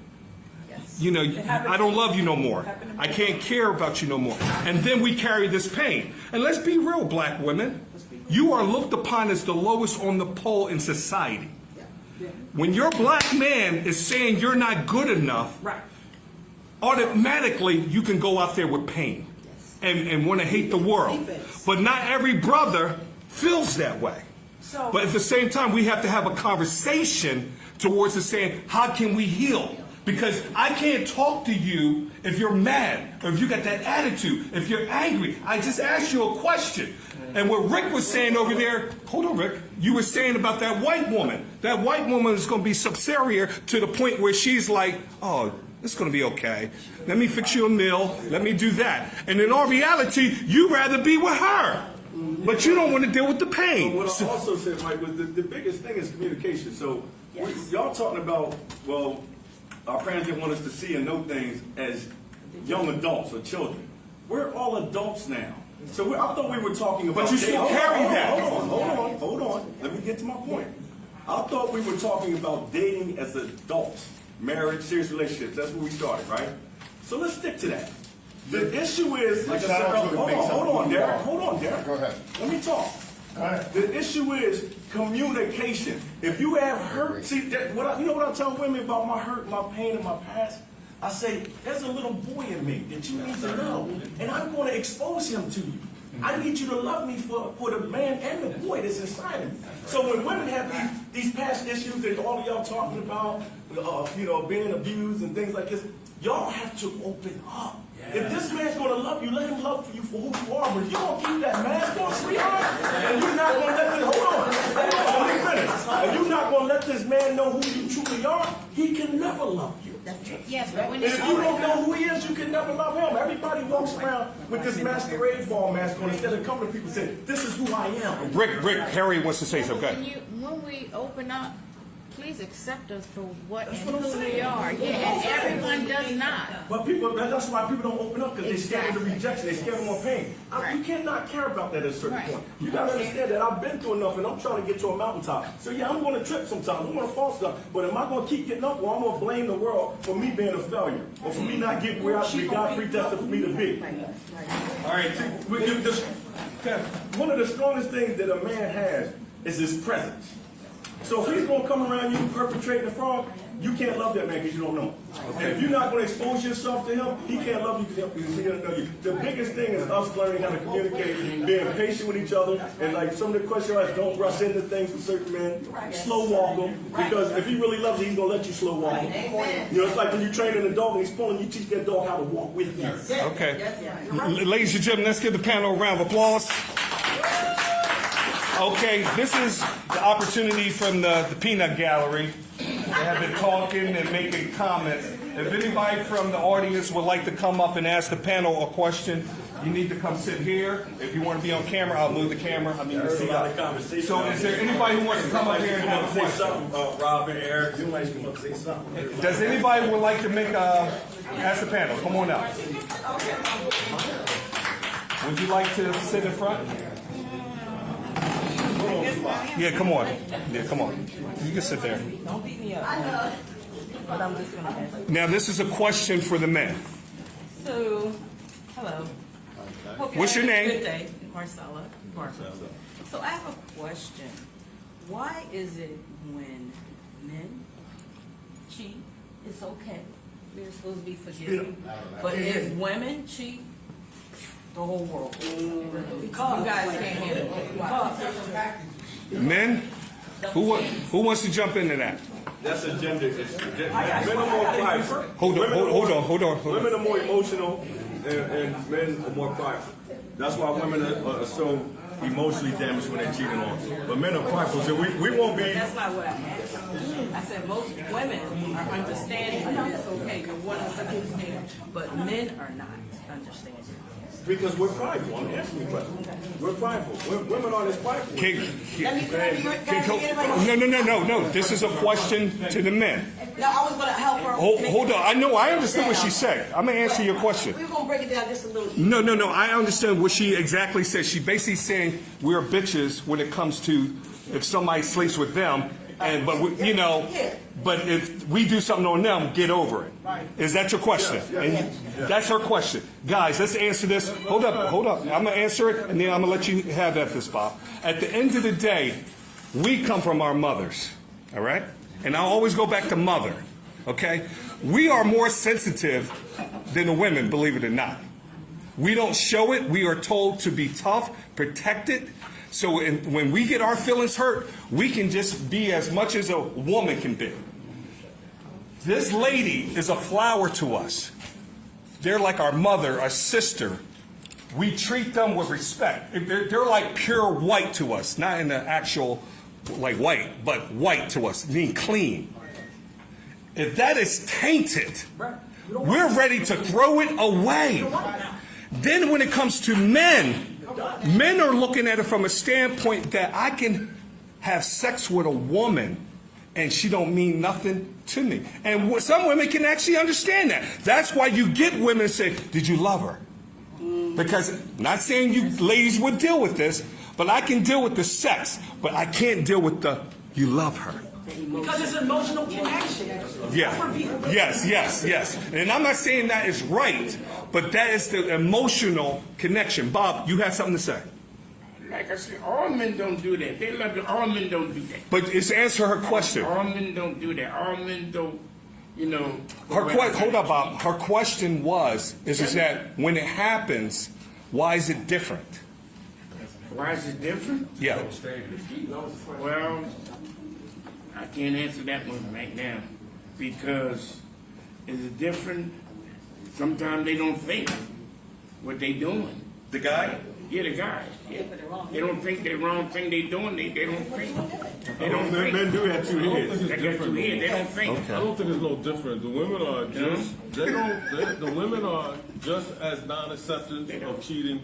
I don't love you no more. I can't care about you no more. And then we carry this pain. And let's be real, black women. You are looked upon as the lowest on the pole in society. When your black man is saying you're not good enough, automatically you can go out there with pain and want to hate the world. But not every brother feels that way. But at the same time, we have to have a conversation towards the saying, how can we heal? Because I can't talk to you if you're mad or if you got that attitude, if you're angry. I just asked you a question. And what Rick was saying over there, hold on, Rick, you were saying about that white woman. That white woman is going to be superior to the point where she's like, oh, it's going to be okay. Let me fix you a meal. Let me do that. And in all reality, you'd rather be with her. But you don't want to deal with the pain. What I also said, Mike, was the biggest thing is communication. So y'all talking about, well, our parents didn't want us to see and know things as young adults or children. We're all adults now. So I thought we were talking about... But you still carry that. Hold on. Let me get to my point. I thought we were talking about dating as adults. Marriage, serious relationships. That's where we started, right? So let's stick to that. The issue is... Like I said, hold on, Derek. Go ahead. Let me talk. The issue is communication. If you have hurt... See, you know what I tell women about my hurt, my pain, and my past? I say, there's a little boy in me that you need to know, and I'm going to expose him to you. I need you to love me for the man and the boy that's inside of me. So when women have these past issues that all of y'all talking about, being abused and things like this, y'all have to open up. If this man's going to love you, let him love you for who you are. But if you're going to keep that mask on, sweetheart, and you're not going to let this, hold on, let me finish. And you're not going to let this man know who you truly are, he can never love you. Yes, but when And if you don't know who he is, you can never love him. Everybody walks around with this masquerade ball mask on instead of coming to people and saying, this is who I am. Rick, Harry wants to say something. when we open up, please accept us for what That's and what I'm who we saying. are. Yeah, and everyone does not. But that's why people don't open up, because they're scared of the Exactly. rejection, they're scared of more pain. Right. You cannot care about that at a certain Right. point. You gotta understand that I've been through enough and I'm trying to get to a mountaintop. So yeah, I'm gonna trip sometimes, I'm gonna fall stuff, but am I gonna keep getting up, or I'm gonna blame the world for me being a failure, or for me not getting where God predestined for me to be? All right, one of the strongest things that a man has is his presence. So if he's gonna come around you perpetrating the fraud, you can't love that man because you don't know him. And if you're not gonna expose yourself to him, he can't love you because he doesn't know you. The biggest thing is us learning how to communicate, being patient with each other, and like some of the questions are, don't rush into things with certain men, slow walk them, because if he really loves you, he's gonna let you slow walk him. You know, it's like when you're training a dog and he's pulling, you teach that dog how to walk with you. Okay. Ladies and gentlemen, let's give the panel a round of applause. Okay, this is the opportunity from the peanut gallery. They have been talking and making comments. If anybody from the audience would like to come up and ask the panel a question, you need to come sit here. If you want to be on camera, I'll move the camera. I mean, you see that. So is there anybody who wants to come up here and have a question? Robin, Eric, you might come up and say something. Does anybody would like to ask the panel? Come on out. Would you like to sit in front? Yeah, come on. Yeah, come on. You can sit there. Don't beat me up. But I'm just gonna ask. Now, this is a question for the men. So, hello. Hope What's your having a name? Good day, Marcella. So I have a question. Why is it when men cheat, it's okay? We're supposed to be forgiving. But if women cheat, the whole world. You guys can't handle it. Why? Men? Who wants to jump into that? That's a gender issue. Men are more prideful. Hold on. Women are more emotional, and men are more prideful. That's why women are so emotionally damaged when they're cheating on. But men are prideful, so we won't be. That's not what I asked. I said most women are understanding that it's okay. You're one of the understand, but men are not understanding. Because we're prideful. I'm answering the question. We're prideful. Women aren't as prideful. No. This is a question to the men. No, I was going to help her. Hold on. I understand what she said. I'm going to answer your question. We're going to break it down just a little. No. I understand what she exactly said. She basically saying we're bitches when it comes to if somebody sleeps with them, but if we do something on them, get over it. Is that your question? Yes. That's her question. Guys, let's answer this. Hold up. I'm going to answer it, and then I'm going to let you have that, this, Bob. At the end of the day, we come from our mothers, all right? And I always go back to mother, okay? We are more sensitive than the women, believe it or not. We don't show it. We are told to be tough, protected. So when we get our feelings hurt, we can just be as much as a woman can be. This lady is a flower to us. They're like our mother, our sister. We treat them with respect. They're like pure white to us, not in the actual like white, but white to us, meaning clean. If that is tainted, we're ready to throw it away. Then when it comes to men are looking at it from a standpoint that I can have sex with a woman and she don't mean nothing to me. And some women can actually understand that. That's why you get women say, did you love her? Because, not saying you ladies would deal with this, but I can deal with the sex, but I can't deal with the, you love her. Because it's an emotional connection. Yeah. Yes. And I'm not saying that is right, but that is the emotional connection. Bob, you have something to say? Like I said, all men don't do that. They love you. All men don't do that. But it's answer her question. All men don't do that. All men don't you know. Hold up, Bob. Her question is that when it happens, why is it different? Why is it different? Yeah. Well, I can't answer that one right now because is it different? Sometimes they don't think what they doing. The guy? Yeah, the guys. Yeah. They don't think the wrong thing they doing. They don't think. They don't think. Men do have two heads. They got two heads. They don't think. I don't think it's no different. The women are just the women are just as non-acceptant of cheating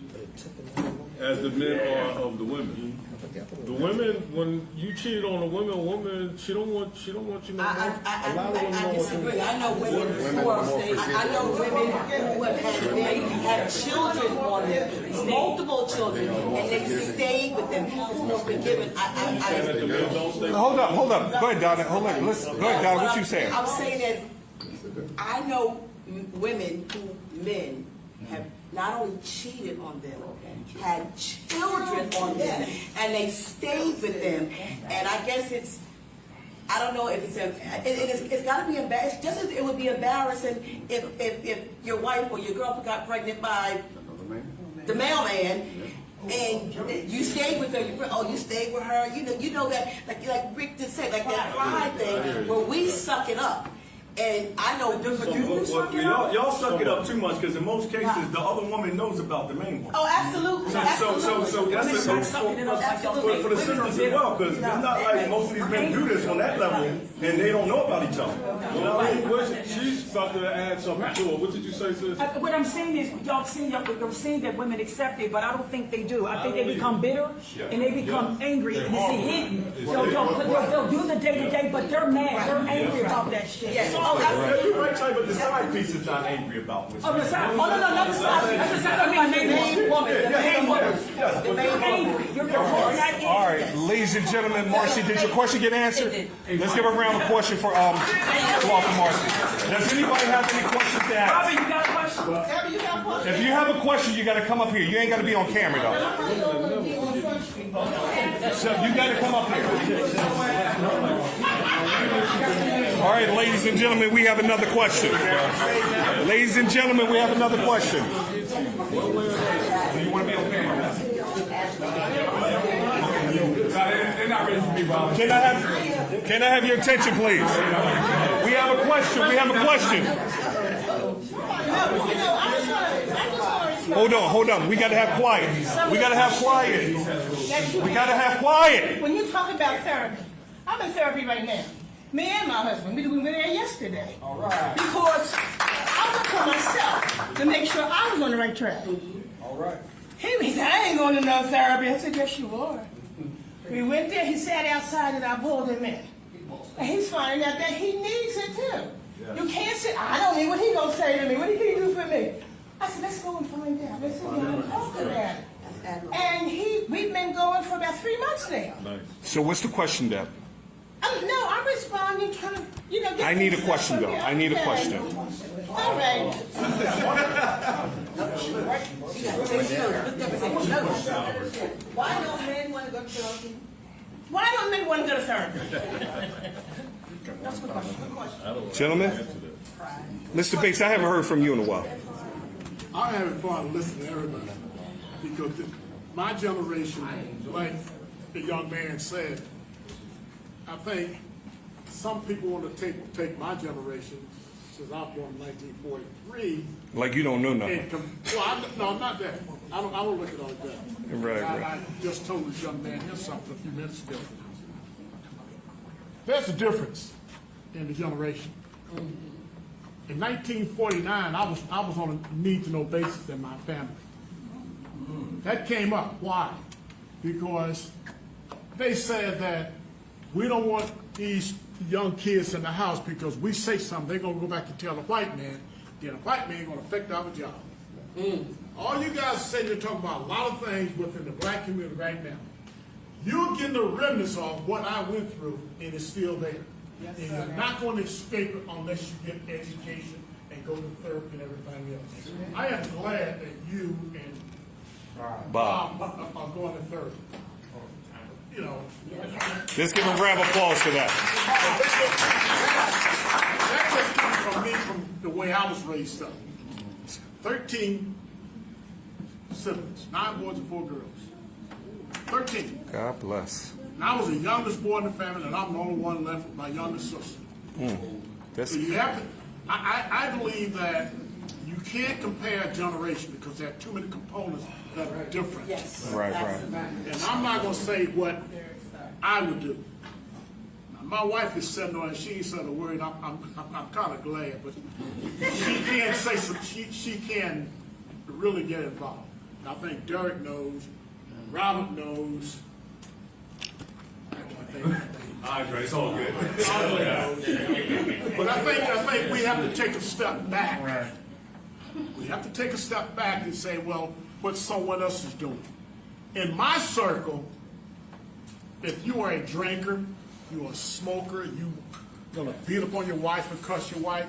as the men are of the women. The women, when you cheat on a woman, she don't want you no more. A lot of women I don't want disagree. you. I know women who are, I know women who have had children on them, multiple children, and they stayed with them. Who's been given. Hold up. Go ahead, Donna. Hold on. Listen. Go ahead, Donna. What you saying? I'm saying that I know women who men have not only cheated on them, had children on them, and they stayed with them. And I guess I don't know if it's got to be embarrassing. Just as it would be embarrassing if your wife or your girlfriend got pregnant by the mailman, and you stayed with her. You stayed with her. You know that, like Rick just said, like that pride thing, where we suck it up. And I know Y'all suck it up too much because in most cases the other woman knows about the main one. Oh, absolutely. So that's for the sisters as well, because it's not like most of these men do this on that level and they don't know about each other. You know what I mean? She's about to add something to it. What did you say, sis? What I'm saying is, you're saying that women accept it, but I don't think they do. I think they become bitter and they become angry, and it's hidden. They'll do the day-to-day, but they're mad. They're angry about that shit. Yes. You're right, Ty, but the side piece is not angry about this. Oh, the side. Oh, no, not the side. That's the side. I mean, the main woman. The main woman. The main angry. You're not All right, ladies and gentlemen, Marcy, did your question get answered? Let's give a round of applause for Marcy. Does anybody have any questions to ask? Bobby, you got a question? Gabby, you got a question? If you have a question, you got to come up here. You ain't got to be on camera though. So you got to come up here. All right, ladies and gentlemen, we have another question. Ladies and gentlemen, we have another question. Do you want to be on camera? Can I have your attention, please? We have a question. We have a question. Hold on. We got to have quiet. We got to have quiet. We got to have quiet. When you talk about therapy, I'm in therapy right now. Me and my husband, we were there yesterday. All right. Because I looked for myself to make sure I was on the right track. All right. He said, I ain't going to no therapy. I said, yes, you are. We went there, he sat outside, and I pulled him in. And he's finding out that he needs it too. Yeah. You can't say, I don't need what he going to say to me. What can he do for me? I said, let's go and find out. Let's sit down and talk about it. And we've been going for about 3 months now. Nice. So what's the question, Deb? No, I'm responding, trying to, get I need a question, though. I need a question. All right. Why don't men want to go to therapy? Why don't men want to go to therapy? Gentlemen? Mr. Bates, I haven't heard from you in a while. I'm having fun listening to everybody because my generation, like the young man said, I think some people want to take my generation, since I'm born in 1943. Like you don't know nothing. No, not that. I don't look at it like that. Right. I just told this young man here something a few minutes ago. There's a difference in the generation. In 1949, I was on a need-to-know basis in my family. That came up. Why? Because they said that we don't want these young kids in the house because we say something, they're going to go back and tell the white man, then the white man going to affect our job. All you guys are saying, you're talking about a lot of things within the black community right now. You're getting the remnants of what I went through, and it's still there. Yes, and you're not going to escape it unless you get education and go to therapy and everything else. I am glad that you and Bob are going to therapy. Let's give a round of applause for that. That just comes from me, from the way I was raised up. 13 siblings, 9 boys and 4 girls. 13. God bless. And I was the youngest boy in the family, and I'm the only one left with my youngest sister. That's So you have to, I believe that you can't compare a generation because there are too many components that are different. Yes. right. And I'm not gonna say what I would do. Now, my wife is sitting on, and she ain't said a word. I'm kind of glad, but she can say some. She can really get involved. And I think Derek knows, and Robert knows. Andre, it's all good. But I think we have to take a step back. We have to take a step back and say, well, what someone else is doing. In my circle, if you are a drinker, you're a smoker, you gonna beat up on your wife and cuss your wife,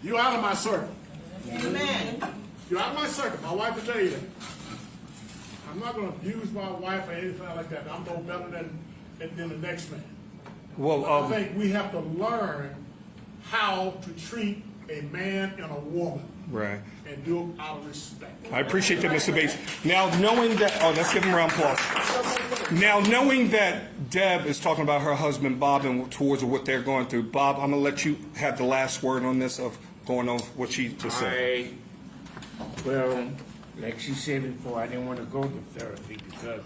you're out of my circle. Amen. You're out of my circle. My wife will tell you that. I'm not gonna abuse my wife or anything like that. I'm no better than the next man. Well, I think we have to learn how to treat a man and a woman right. and do it out of respect. I appreciate that, Mr. Bates. Now, knowing that, let's give him a round of applause. Now, knowing that Deb is talking about her husband, Bob, and towards what they're going through, Bob, I'm going to let you have the last word on this of going on what she just said. Well, like she said before, I didn't want to go to therapy because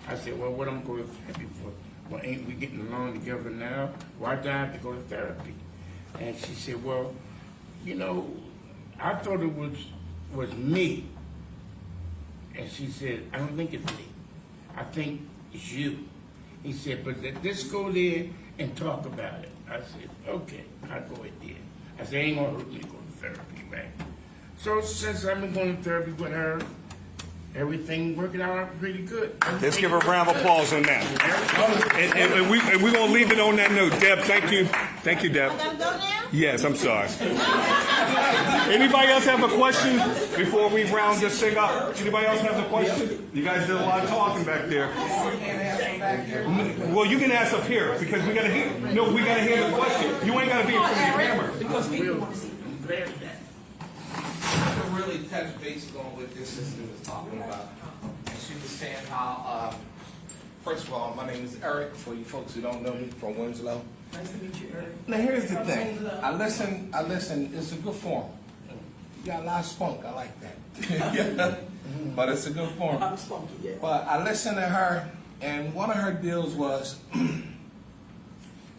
I said, well, what I'm going to therapy for? Well, ain't we getting along together now? Why do I have to go to therapy? And she said, well, you know, I thought it was me. And she said, I don't think it's me. I think it's you. He said, but let's go there and talk about it. I said, okay, I'll go in there. I said, ain't gonna hurt me to go to therapy, man. So since I've been going to therapy with her, everything working out pretty good. Let's give her a round of applause on that. And we're going to leave it on that note. Deb, thank you. Thank you, Deb. Gotta go now? Yes, I'm sorry. Anybody else have a question before we round this thing up? Anybody else have a question? You guys did a lot of talking back there. Well, you can ask up here because we got to hear. No, we got to hear the question. You ain't got to be in front of the camera. Because people want to see. I could really touch base on what this sister was talking about. And she was saying how, first of all, my name is Eric, for you folks who don't know me, from Winslow. Nice to meet you, Eric. Now here's the thing. I listen, it's a good forum. You got a lot of spunk, I like that. But it's a good forum. I'm spunky, yeah. But I listened to her, and one of her deals was,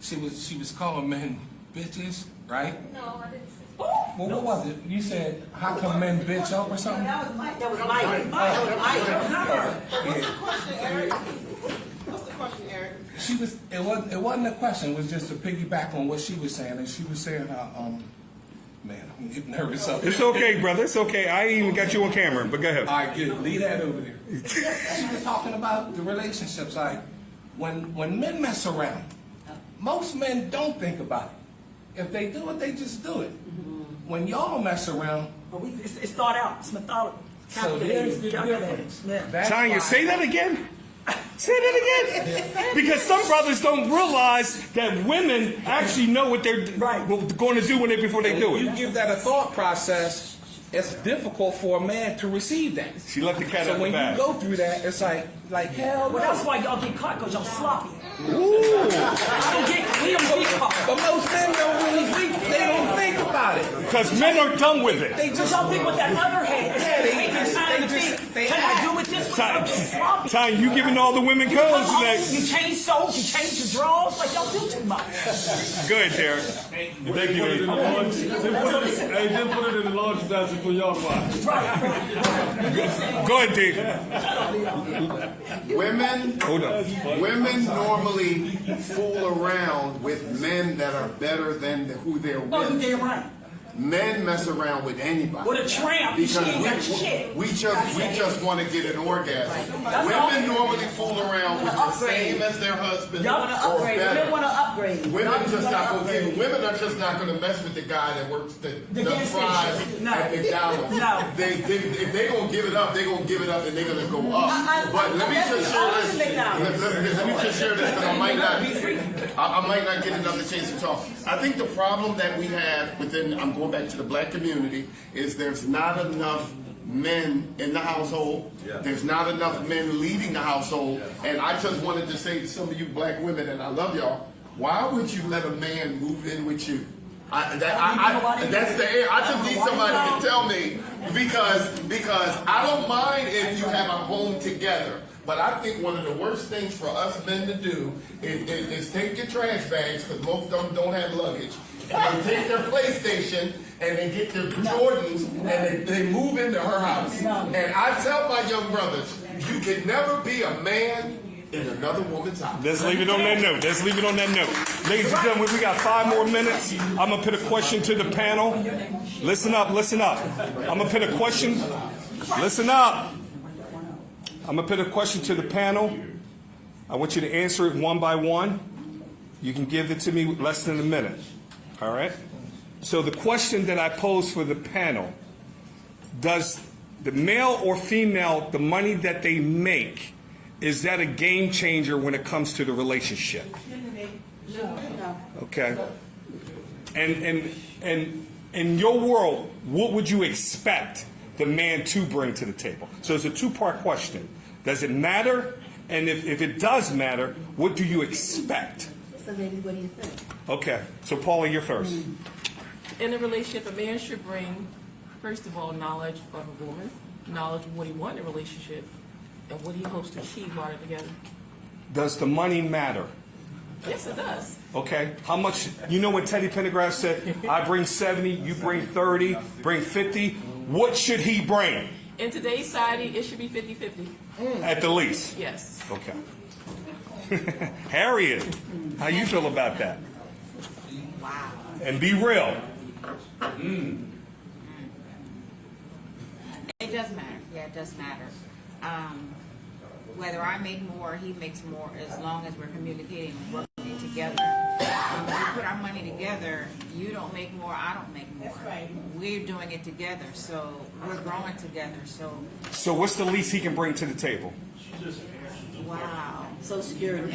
she was calling men bitches, right? No, I didn't say. Well, what was it? You said, how come men bitch up or something? That was Mike. That was Mike. What's the question, Eric? What's the question, Eric? She was. It wasn't a question. It was just to piggyback on what she was saying, and she was saying how man, I'm getting nervous up. It's okay, brother. It's okay. I ain't even got you on camera, but go ahead. All right, good. Leave that over there. She was talking about the relationships. Like when men mess around, most men don't think about it. If they do it, they just do it. When y'all mess around, But it's thought out. It's methodical. so there's the Calculated. difference. Yeah. That's Tanya, why- say that again. Say that again. Because some brothers don't realize that women actually know what they're going to do before they do When you it. give that a thought process, it's difficult for a man to receive that. She let the cat out So of the when bag. you go through that, it's like hell no. Well, that's why y'all get caught, because y'all sloppy. Ooh. We don't get caught. But most men don't really they don't think about it. Because men are done with it. They Because y'all think with that other head. Yeah, they Take just- your time they to just- think. they Can I act. do it this way? I'm just sloppy. Tanya, you giving all the women You codes come home, today. you change soap, you change your drawers, like y'all do too much. Go ahead, Derek. Thank you. Put it in the laundry. Then put it in the laundry basket for y'all to wash. Go ahead, Dave. Women, Hold on. women normally fool around with men that are better than who they're Oh, you with. damn right. Men mess around with anybody. With a tramp, she Because ain't got shit. we just want to get an orgasm. That's all. Women normally fool around with the same as their husband Y'all or wanna upgrade. better. Women want to upgrade. Women Y'all just wanna not gonna upgrade. give. Women are just not gonna mess with the guy that works the gas fries station. No. at McDonald's. No. If they gonna give it up, they gonna give it up and they're gonna go up. But let me that's just all share to this. McDonald's. Let me just share this because I might not. I might not get another chance to talk. I think the problem that we have within, I'm going back to the black community, is there's not enough men in the household. There's not enough men leading the household. And I just wanted to say to some of you black women, and I love y'all, why would you let a man move in with you? That's the air. I just need somebody to tell me, because I don't mind if you have a home together. But I think one of the worst things for us men to do is take your trash bags, because most of them don't have luggage, and they take their PlayStation and they get their Jordans and they move into her house. And I tell my young brothers, you can never be a man in another woman's house. Let's leave it on that note. Let's leave it on that note. Ladies and gentlemen, we got 5 more minutes. I'm going to put a question to the panel. Listen up, listen up. I'm going to put a question. Listen up. I'm going to put a question to the panel. I want you to answer it one by one. You can give it to me less than a minute. All right? So the question that I pose for the panel, does the male or female, the money that they make, is that a game changer when it comes to the relationship? Okay. And in your world, what would you expect the man to bring to the table? So it's a 2-part question. Does it matter? And if it does matter, what do you expect? So ladies, what do you think? Okay. So Paula, you're first. In a relationship, a man should bring, first of all, knowledge of a woman, knowledge of what he wants in a relationship, and what he hopes to achieve while they're together. Does the money matter? Yes, it does. Okay. How much? You know when Teddy Pendergrass said, I bring 70, you bring 30, bring 50. What should he bring? In today's society, it should be 50-50. At the least? Yes. Okay. Harriet, how you feel about that? Wow. And be real. It does matter. Yeah, it does matter. Whether I make more or he makes more, as long as we're communicating and working together. When we put our money together, you don't make more, I don't make more. We're doing it together, so we're growing together. So what's the least he can bring to the table? Wow. Social Security.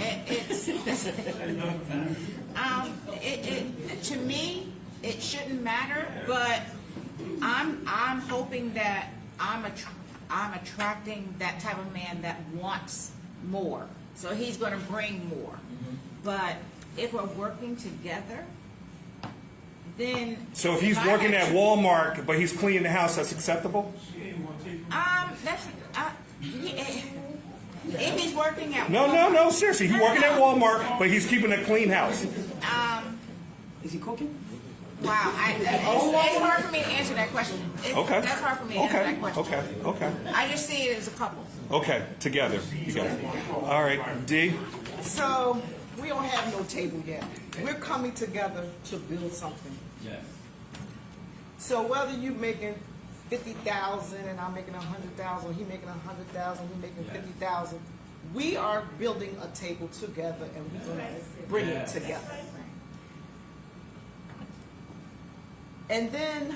To me, it shouldn't matter, but I'm hoping that I'm attracting that type of man that wants more. So he's going to bring more. But if we're working together, then So if he's working at Walmart, but he's cleaning the house, that's acceptable? If he's working at No, seriously. He's working at Walmart, but he's keeping a clean house. Is he cooking? Wow, it's hard for me to answer that question. Okay. That's hard for me to answer that question. Okay. I just see it as a couple. Okay, together. You guys. All right, D. So we don't have no table yet. We're coming together to build something. Yes. So whether you making 50,000 and I'm making 100,000, he making 100,000, we making 50,000, we are building a table together and we're going to bring it together. And then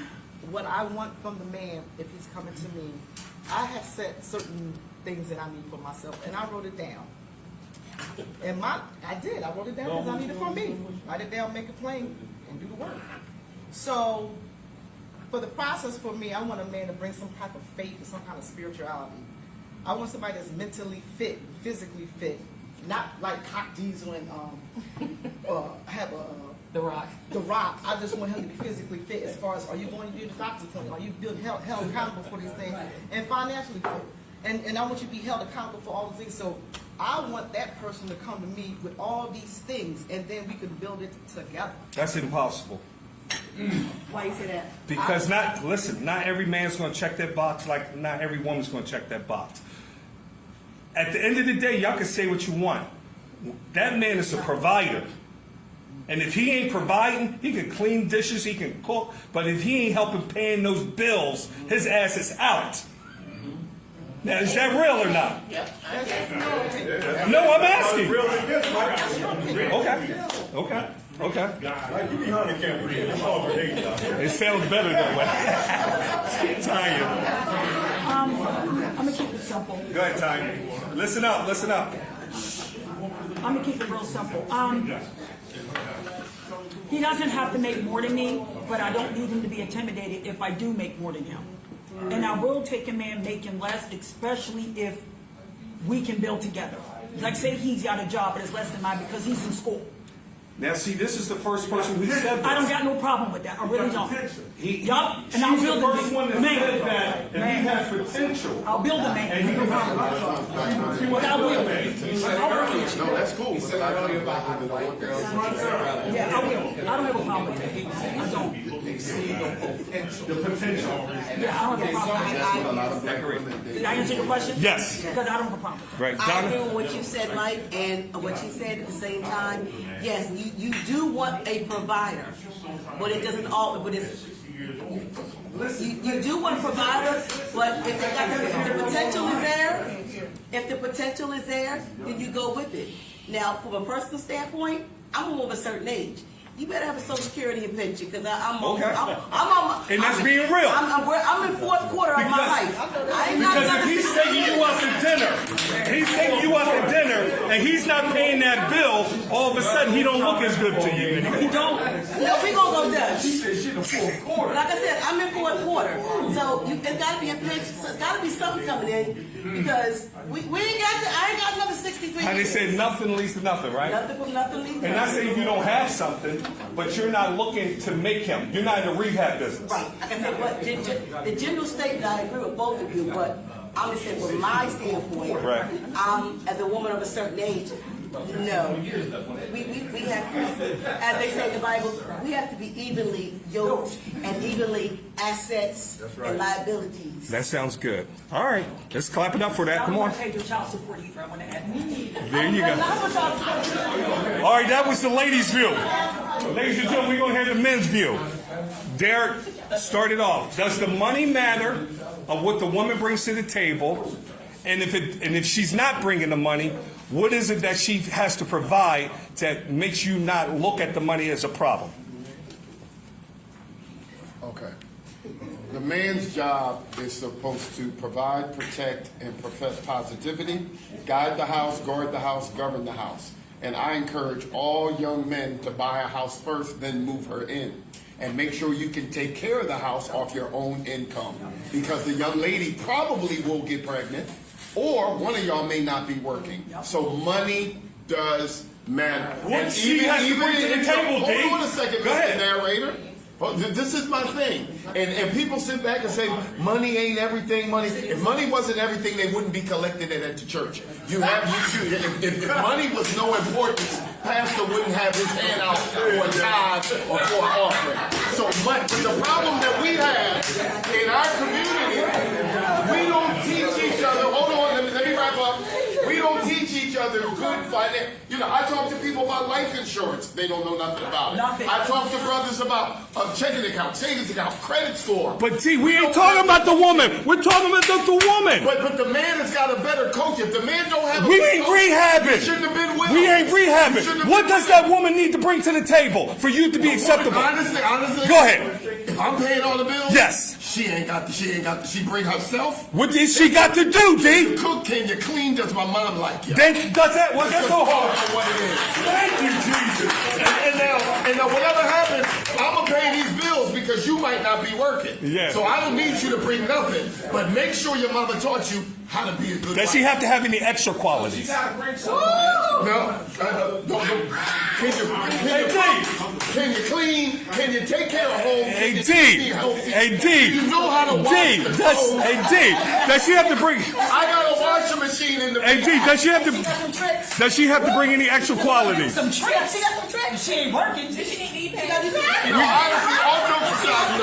what I want from the man, if he's coming to me, I have set certain things that I need for myself, and I wrote it down. And I wrote it down because I need it for me. Write it down, make it plain, and do the work. So for the process for me, I want a man to bring some type of faith and some kind of spirituality. I want somebody that's mentally fit, physically fit, not like Hot Diesel and have a The Rock. The Rock. I just want him to be physically fit as far as, are you going to do the doctor's appointment? Are you being held accountable for these things? And financially fit. And I want you to be held accountable for all the things. So I want that person to come to me with all these things, and then we can build it together. That's impossible. Why you say that? Because not every man's going to check that box like not every woman's going to check that box. At the end of the day, y'all can say what you want. That man is a provider. And if he ain't providing, he can clean dishes, he can cook, but if he ain't helping paying those bills, his ass is out. Now, is that real or not? No, I'm asking. Okay. It sounds better that way. Tanya. I'm gonna keep it simple. Go ahead, Tanya. Listen up. I'm gonna keep it real simple. He doesn't have to make more than me, but I don't need him to be intimidated if I do make more than him. And I will take a man making less, especially if we can build together. Like say he's got a job, but it's less than mine because he's in school. Now, see, this is the first person who said this. I don't got no problem with that. I really don't. Yup. She's the first one that said that, and he has potential. I'll build a man. And you But I will. No, that's cool. But I tell you about the one girl. Yeah, I will. I don't have a problem with that. I don't. The potential. Yeah, I don't have a problem with that. Did I answer your question? Yes. Because I don't have a problem with that. Right, I agree Donna? with what you said, Mike, and what you said at the same time. Yes, you do want a provider, but it doesn't all. But it's you do want a provider, but if the potential is there, then you go with it. Now, from a personal standpoint, I'm over a certain age. You better have a Social Security and pension because I'm Okay. I'm And that's being real. I'm in fourth quarter of my life. I ain't not Because gonna- if he's taking you out to dinner, and he's not paying that bill, all of a sudden he don't look as good to you anymore. He don't. No, we gonna go Dutch. Like I said, I'm in fourth quarter, so it's gotta be a pension. So it's gotta be something coming in because we ain't got. I ain't got another 63. How they say nothing leads to nothing, right? Nothing from nothing leaves. And not saying you don't have something, but you're not looking to make him. You're not in the rehab business. Right. Like I said, but the general statement, I agree with both of you, but I'm just saying from my standpoint, Right. as a woman of a certain age, no. We have to, as they say in the Bible, we have to be evenly yoked and evenly assets and liabilities. That sounds good. All right, let's clap it up for that. Come on. I paid your child support either. I want to add. There you go. All right, that was the ladies' view. Ladies and gentlemen, we're going to have the men's view. Derek started off. Does the money matter of what the woman brings to the table? And if she's not bringing the money, what is it that she has to provide that makes you not look at the money as a problem? Okay. The man's job is supposed to provide, protect, and profess positivity, guide the house, guard the house, govern the house. And I encourage all young men to buy a house first, then move her in. And make sure you can take care of the house off your own income. Because the young lady probably will get pregnant, or one of y'all may not be working. So money does matter. What she has to bring to the table, D? Hold on a second, Go ahead. Mr. Narrator. Well, this is my thing. And people sit back and say, money ain't everything, money. If money wasn't everything, they wouldn't be collected it at the church. If money was no importance, pastor wouldn't have his hand out for a tithe or for an offering. But the problem that we have in our community, we don't teach each other, hold on, let me wrap up. We don't teach each other good finance. I talk to people about life insurance. They don't know nothing about it. Nothing. I talk to brothers about a checking account, savings account, credit score. But see, we ain't talking about the woman. We're talking about the woman. But the man has got a better coach. If the man don't have a We good ain't coach, rehabbing. he shouldn't have been with We him. ain't He shouldn't rehabbing. have What been does with that woman need to bring to the table for you to be acceptable? Honestly, Go ahead. If I'm paying all the bills, Yes. She she bring herself. What did she got to do, D? Cook, can you clean? Does my mom like you? Then does that? Was that so hard? That's what it is. Thank you, Jesus. And now whatever happens, I'm gonna pay these bills because you might not be working. Yeah. So I don't need you to bring nothing, but make sure your mama taught you how to be a good Does wife. she have to have any extra qualities? No. Can you clean? Can you take care of home? Can you be healthy? D. You know how to wash the clothes. Does she have to bring? I got a washing machine in the. D. Does she have to bring any extra qualities? Some tricks. She got some tricks. She ain't working. She need to be paid. No, honestly, all jokes aside,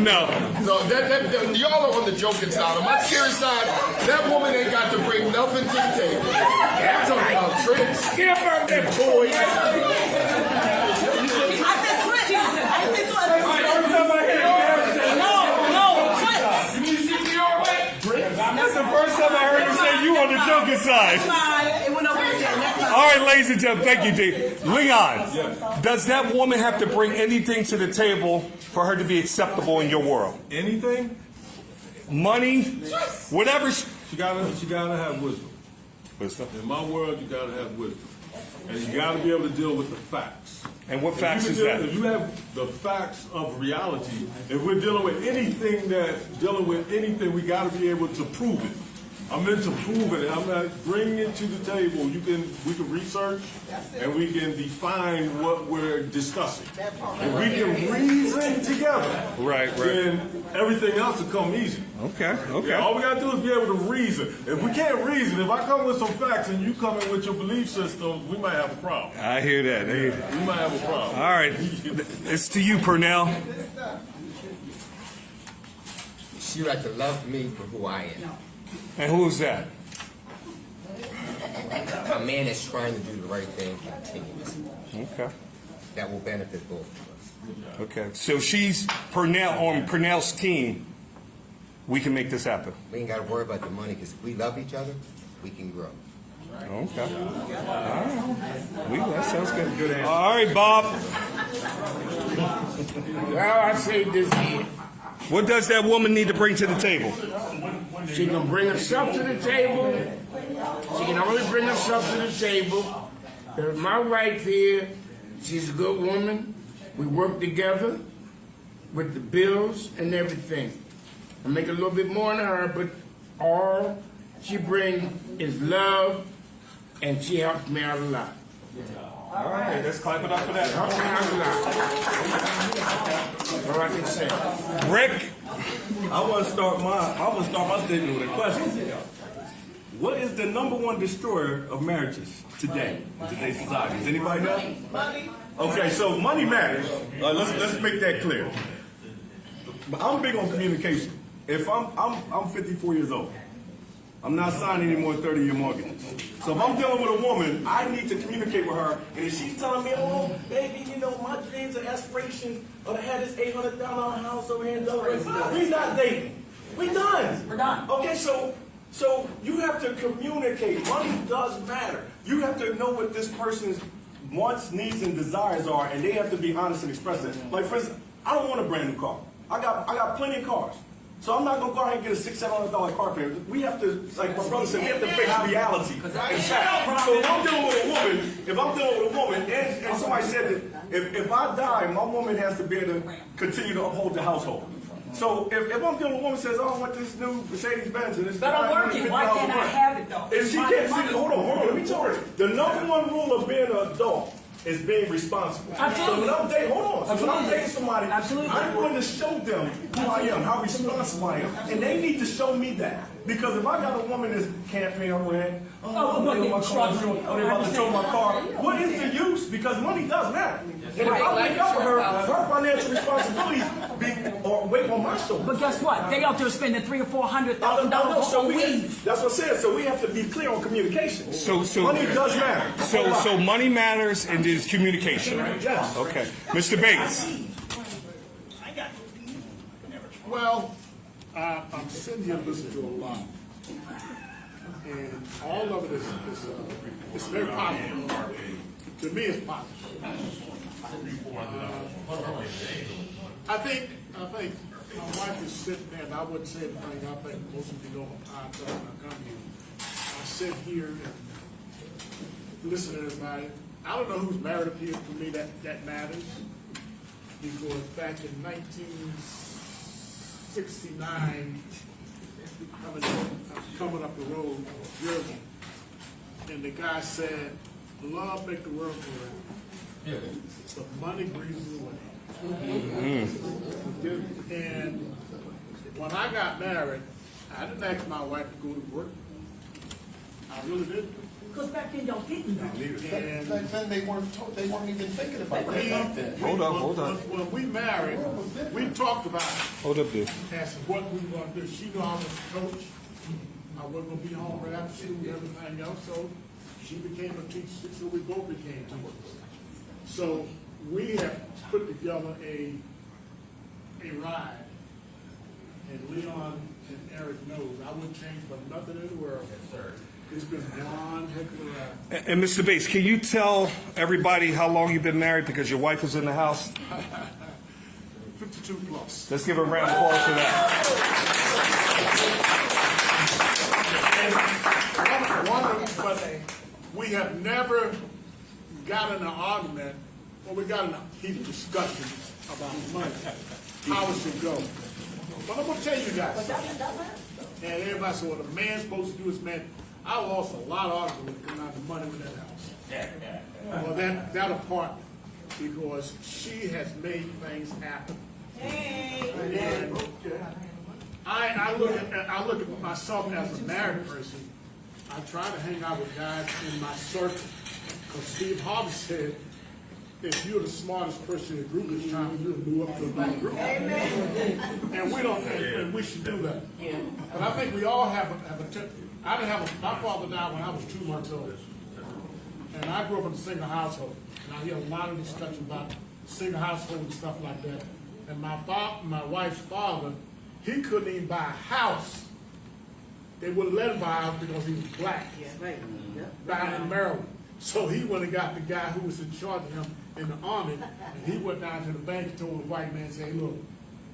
no. Y'all are on the joking side. On my serious side, that woman ain't got to bring nothing to the table. I'm talking about tricks. Give her and toys. That's the first time I heard you say you on the joking side. All right, ladies and gentlemen, thank you, D. Leon, does that woman have to bring anything to the table for her to be acceptable in your world? Anything? Money, whatever. She gotta have wisdom. Wisdom. In my world, you gotta have wisdom, and you gotta be able to deal with the facts. And what facts is If that? you have the facts of reality, if we're dealing with anything, we got to be able to prove it. I'm into proving it. I'm not bringing it to the table. We can research and we can define what we're discussing. If we can reason together, Right. then everything else will come easy. Okay. Yeah, all we gotta do is be able to reason. If we can't reason, if I come with some facts and you come in with your belief system, we might have a problem. I hear that. We might have a problem. All right. It's to you, Purnell. She like to love me for who I am. And who's that? A man that's trying to do the right thing continuously. Okay. That will benefit both of us. Okay. So she's on Purnell's team. We can make this happen. We ain't got to worry about the money because if we love each other, we can grow. Okay. All right. That sounds good. Good answer. All right, Bob. Well, I say this here. What does that woman need to bring to the table? She can bring herself to the table. She can only bring herself to the table. There's my wife here. She's a good woman. We work together with the bills and everything. I make a little bit more than her, but all she brings is love, and she helps me out a lot. All right, let's clap it up for that. Helps me out a lot. That's all I can say. Rick, I want to start my statement with a question. What is the #1 destroyer of marriages today in today's society? Does anybody know? Money. Okay, so money matters. Let's make that clear. But I'm big on communication. If I'm 54 years old, I'm not signing any more 30-year mortgages. So if I'm dealing with a woman, I need to communicate with her. And if she's telling me, "Oh, baby, my dreams and aspirations are to have this $800,000 house over here in Delaware," we not dating. We done. We're done. Okay, so you have to communicate. Money does matter. You have to know what this person's wants, needs, and desires are, and they have to be honest and express it. Like, for instance, I don't want a brand new car. I got plenty of cars. So I'm not going to go ahead and get a $600-700 car payment. We have to, like my brother said, we have to face reality. And fact. So if I'm dealing with a woman, and somebody said that if I die, my woman has to be able to continue to uphold the household. So if I'm dealing with a woman who says, "Oh, I want this new Mercedes-Benz," and it's But I'm working. Why can't I have it though? If she can't see, hold on, let me tell her. The #1 rule of being an adult is being responsible. Absolutely. So when I'm dating somebody, Absolutely. I'm going to show them who I am, how responsible I am, and they need to show me that. Because if I got a woman that can't pay her rent, they about to throw my car, what is the use? Because money does matter. And if I wake up with her financial responsibilities wait on my shoulders. But guess what? They out there spending $300,000 or $400,000 on weave. That's what I said. So we have to be clear on communication. So money does matter. So money matters and there's communication. Yes. Okay. Mr. Bates. Well, I'm sitting here listening to a lot, and all of it is very positive. To me, it's positive. I think my wife is sitting there, and I wouldn't say anything. I think most of you know I'm talking when I come here. I sit here and listen to everybody. I don't know who's married up here. For me, that matters, because back in 1969, coming up the road, Jersey, and the guy said, "Love make the world go round, but money brings it away." And when I got married, I didn't ask my wife to go to work. I really didn't. Because back then y'all didn't know. And Back then they weren't even thinking about that. Hold on. When we married, we talked about it. Hold up there. Asked what we were going to do. She knew I was a coach. I wasn't going to be home right after school and everything else. So she became a teacher. So we both became teachers. So we have put together a ride. And Leon and Eric knows I wouldn't change for nothing in the world. Yes, sir. It's been one heck of a ride. And Mr. Bates, can you tell everybody how long you've been married because your wife was in the house? 52 plus. Let's give a round of applause for that. But we have never gotten in an argument Well, we got enough heated discussions about money, how it should go. But I'm gonna tell you guys something. And everybody said, well, the man's supposed to do his man. I lost a lot of arguments when it came out of money with that house. Well, that apart, because she has made things happen. And I look at myself as a married person. I try to hang out with guys in my circle. Because Steve Harvey said, if you're the smartest person in the group this time, you'll move up to another group. And we don't, and we should do that. But I think we all have I didn't have my father died when I was 2 months old. And I grew up in a single household. And I hear a lot of discussion about single household and stuff like that. And my wife's father, he couldn't even buy a house. They wouldn't let him buy a house because he was black. Down in Maryland. So he went and got the guy who was in charge of him in the army, and he went down to the bank and told the white man, say, look,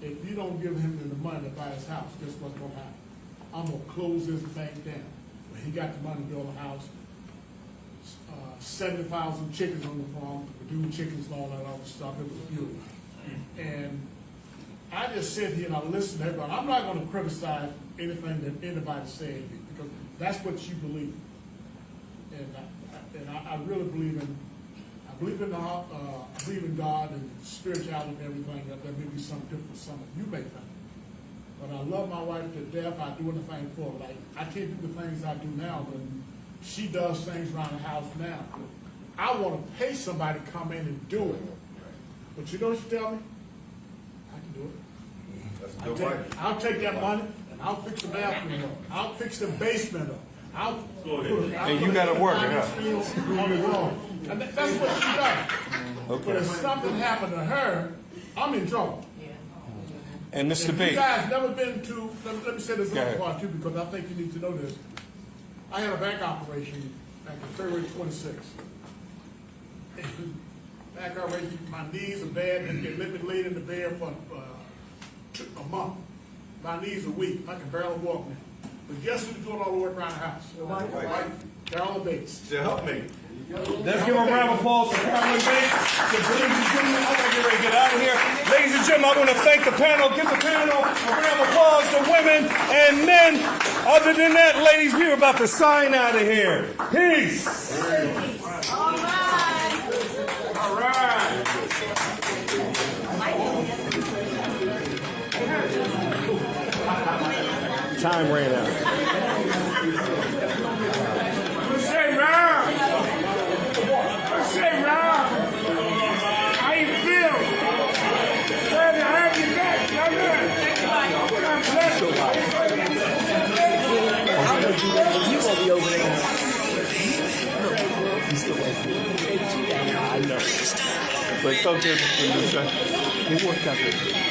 if you don't give him the money to buy his house, guess what's going to happen? I'm going to close this bank down. When he got the money to build a house, 70,000 chickens on the farm, Purdue chickens and all that other stuff. It was beautiful. And I just sit here and I listen to everybody. I'm not going to criticize anything that anybody said because that's what you believe. And I really believe in God and spirituality and everything. That there may be something different for some of you may think. But I love my wife to death. I do anything for her. Like I can't do the things I do now, but she does things around the house now. I want to pay somebody to come in and do it. But you know what she tell me? I can do it. I'll take that money and I'll fix the bathroom up. I'll fix the basement up. And you got to work it out. On the wall. And that's what she does. Okay. But if something happened to her, I'm in trouble. And Mr. If B. you guys never been to, let me say this other part too, because I think you need to know this. I had a bank operation back in February 26th. Back operation, my knees are bad, and they let me lay in the bed for a month. My knees are weak, I can barely walk now. But guess who's doing all the work around the house? Carolyn Bates. Help me. Let's give a round of applause for Carolyn Bates. Ladies and gentlemen, I'm going to get ready to get out of here. Ladies and gentlemen, I want to thank the panel. Give the panel a round of applause to women and men. Other than that, ladies, we're about to sign out of here. Peace. All right. All right. Time ran out. Say round. Say round. How you feel? Glad to have you back, brother. God bless you. You gonna be over there? I know. But come to the it worked out good.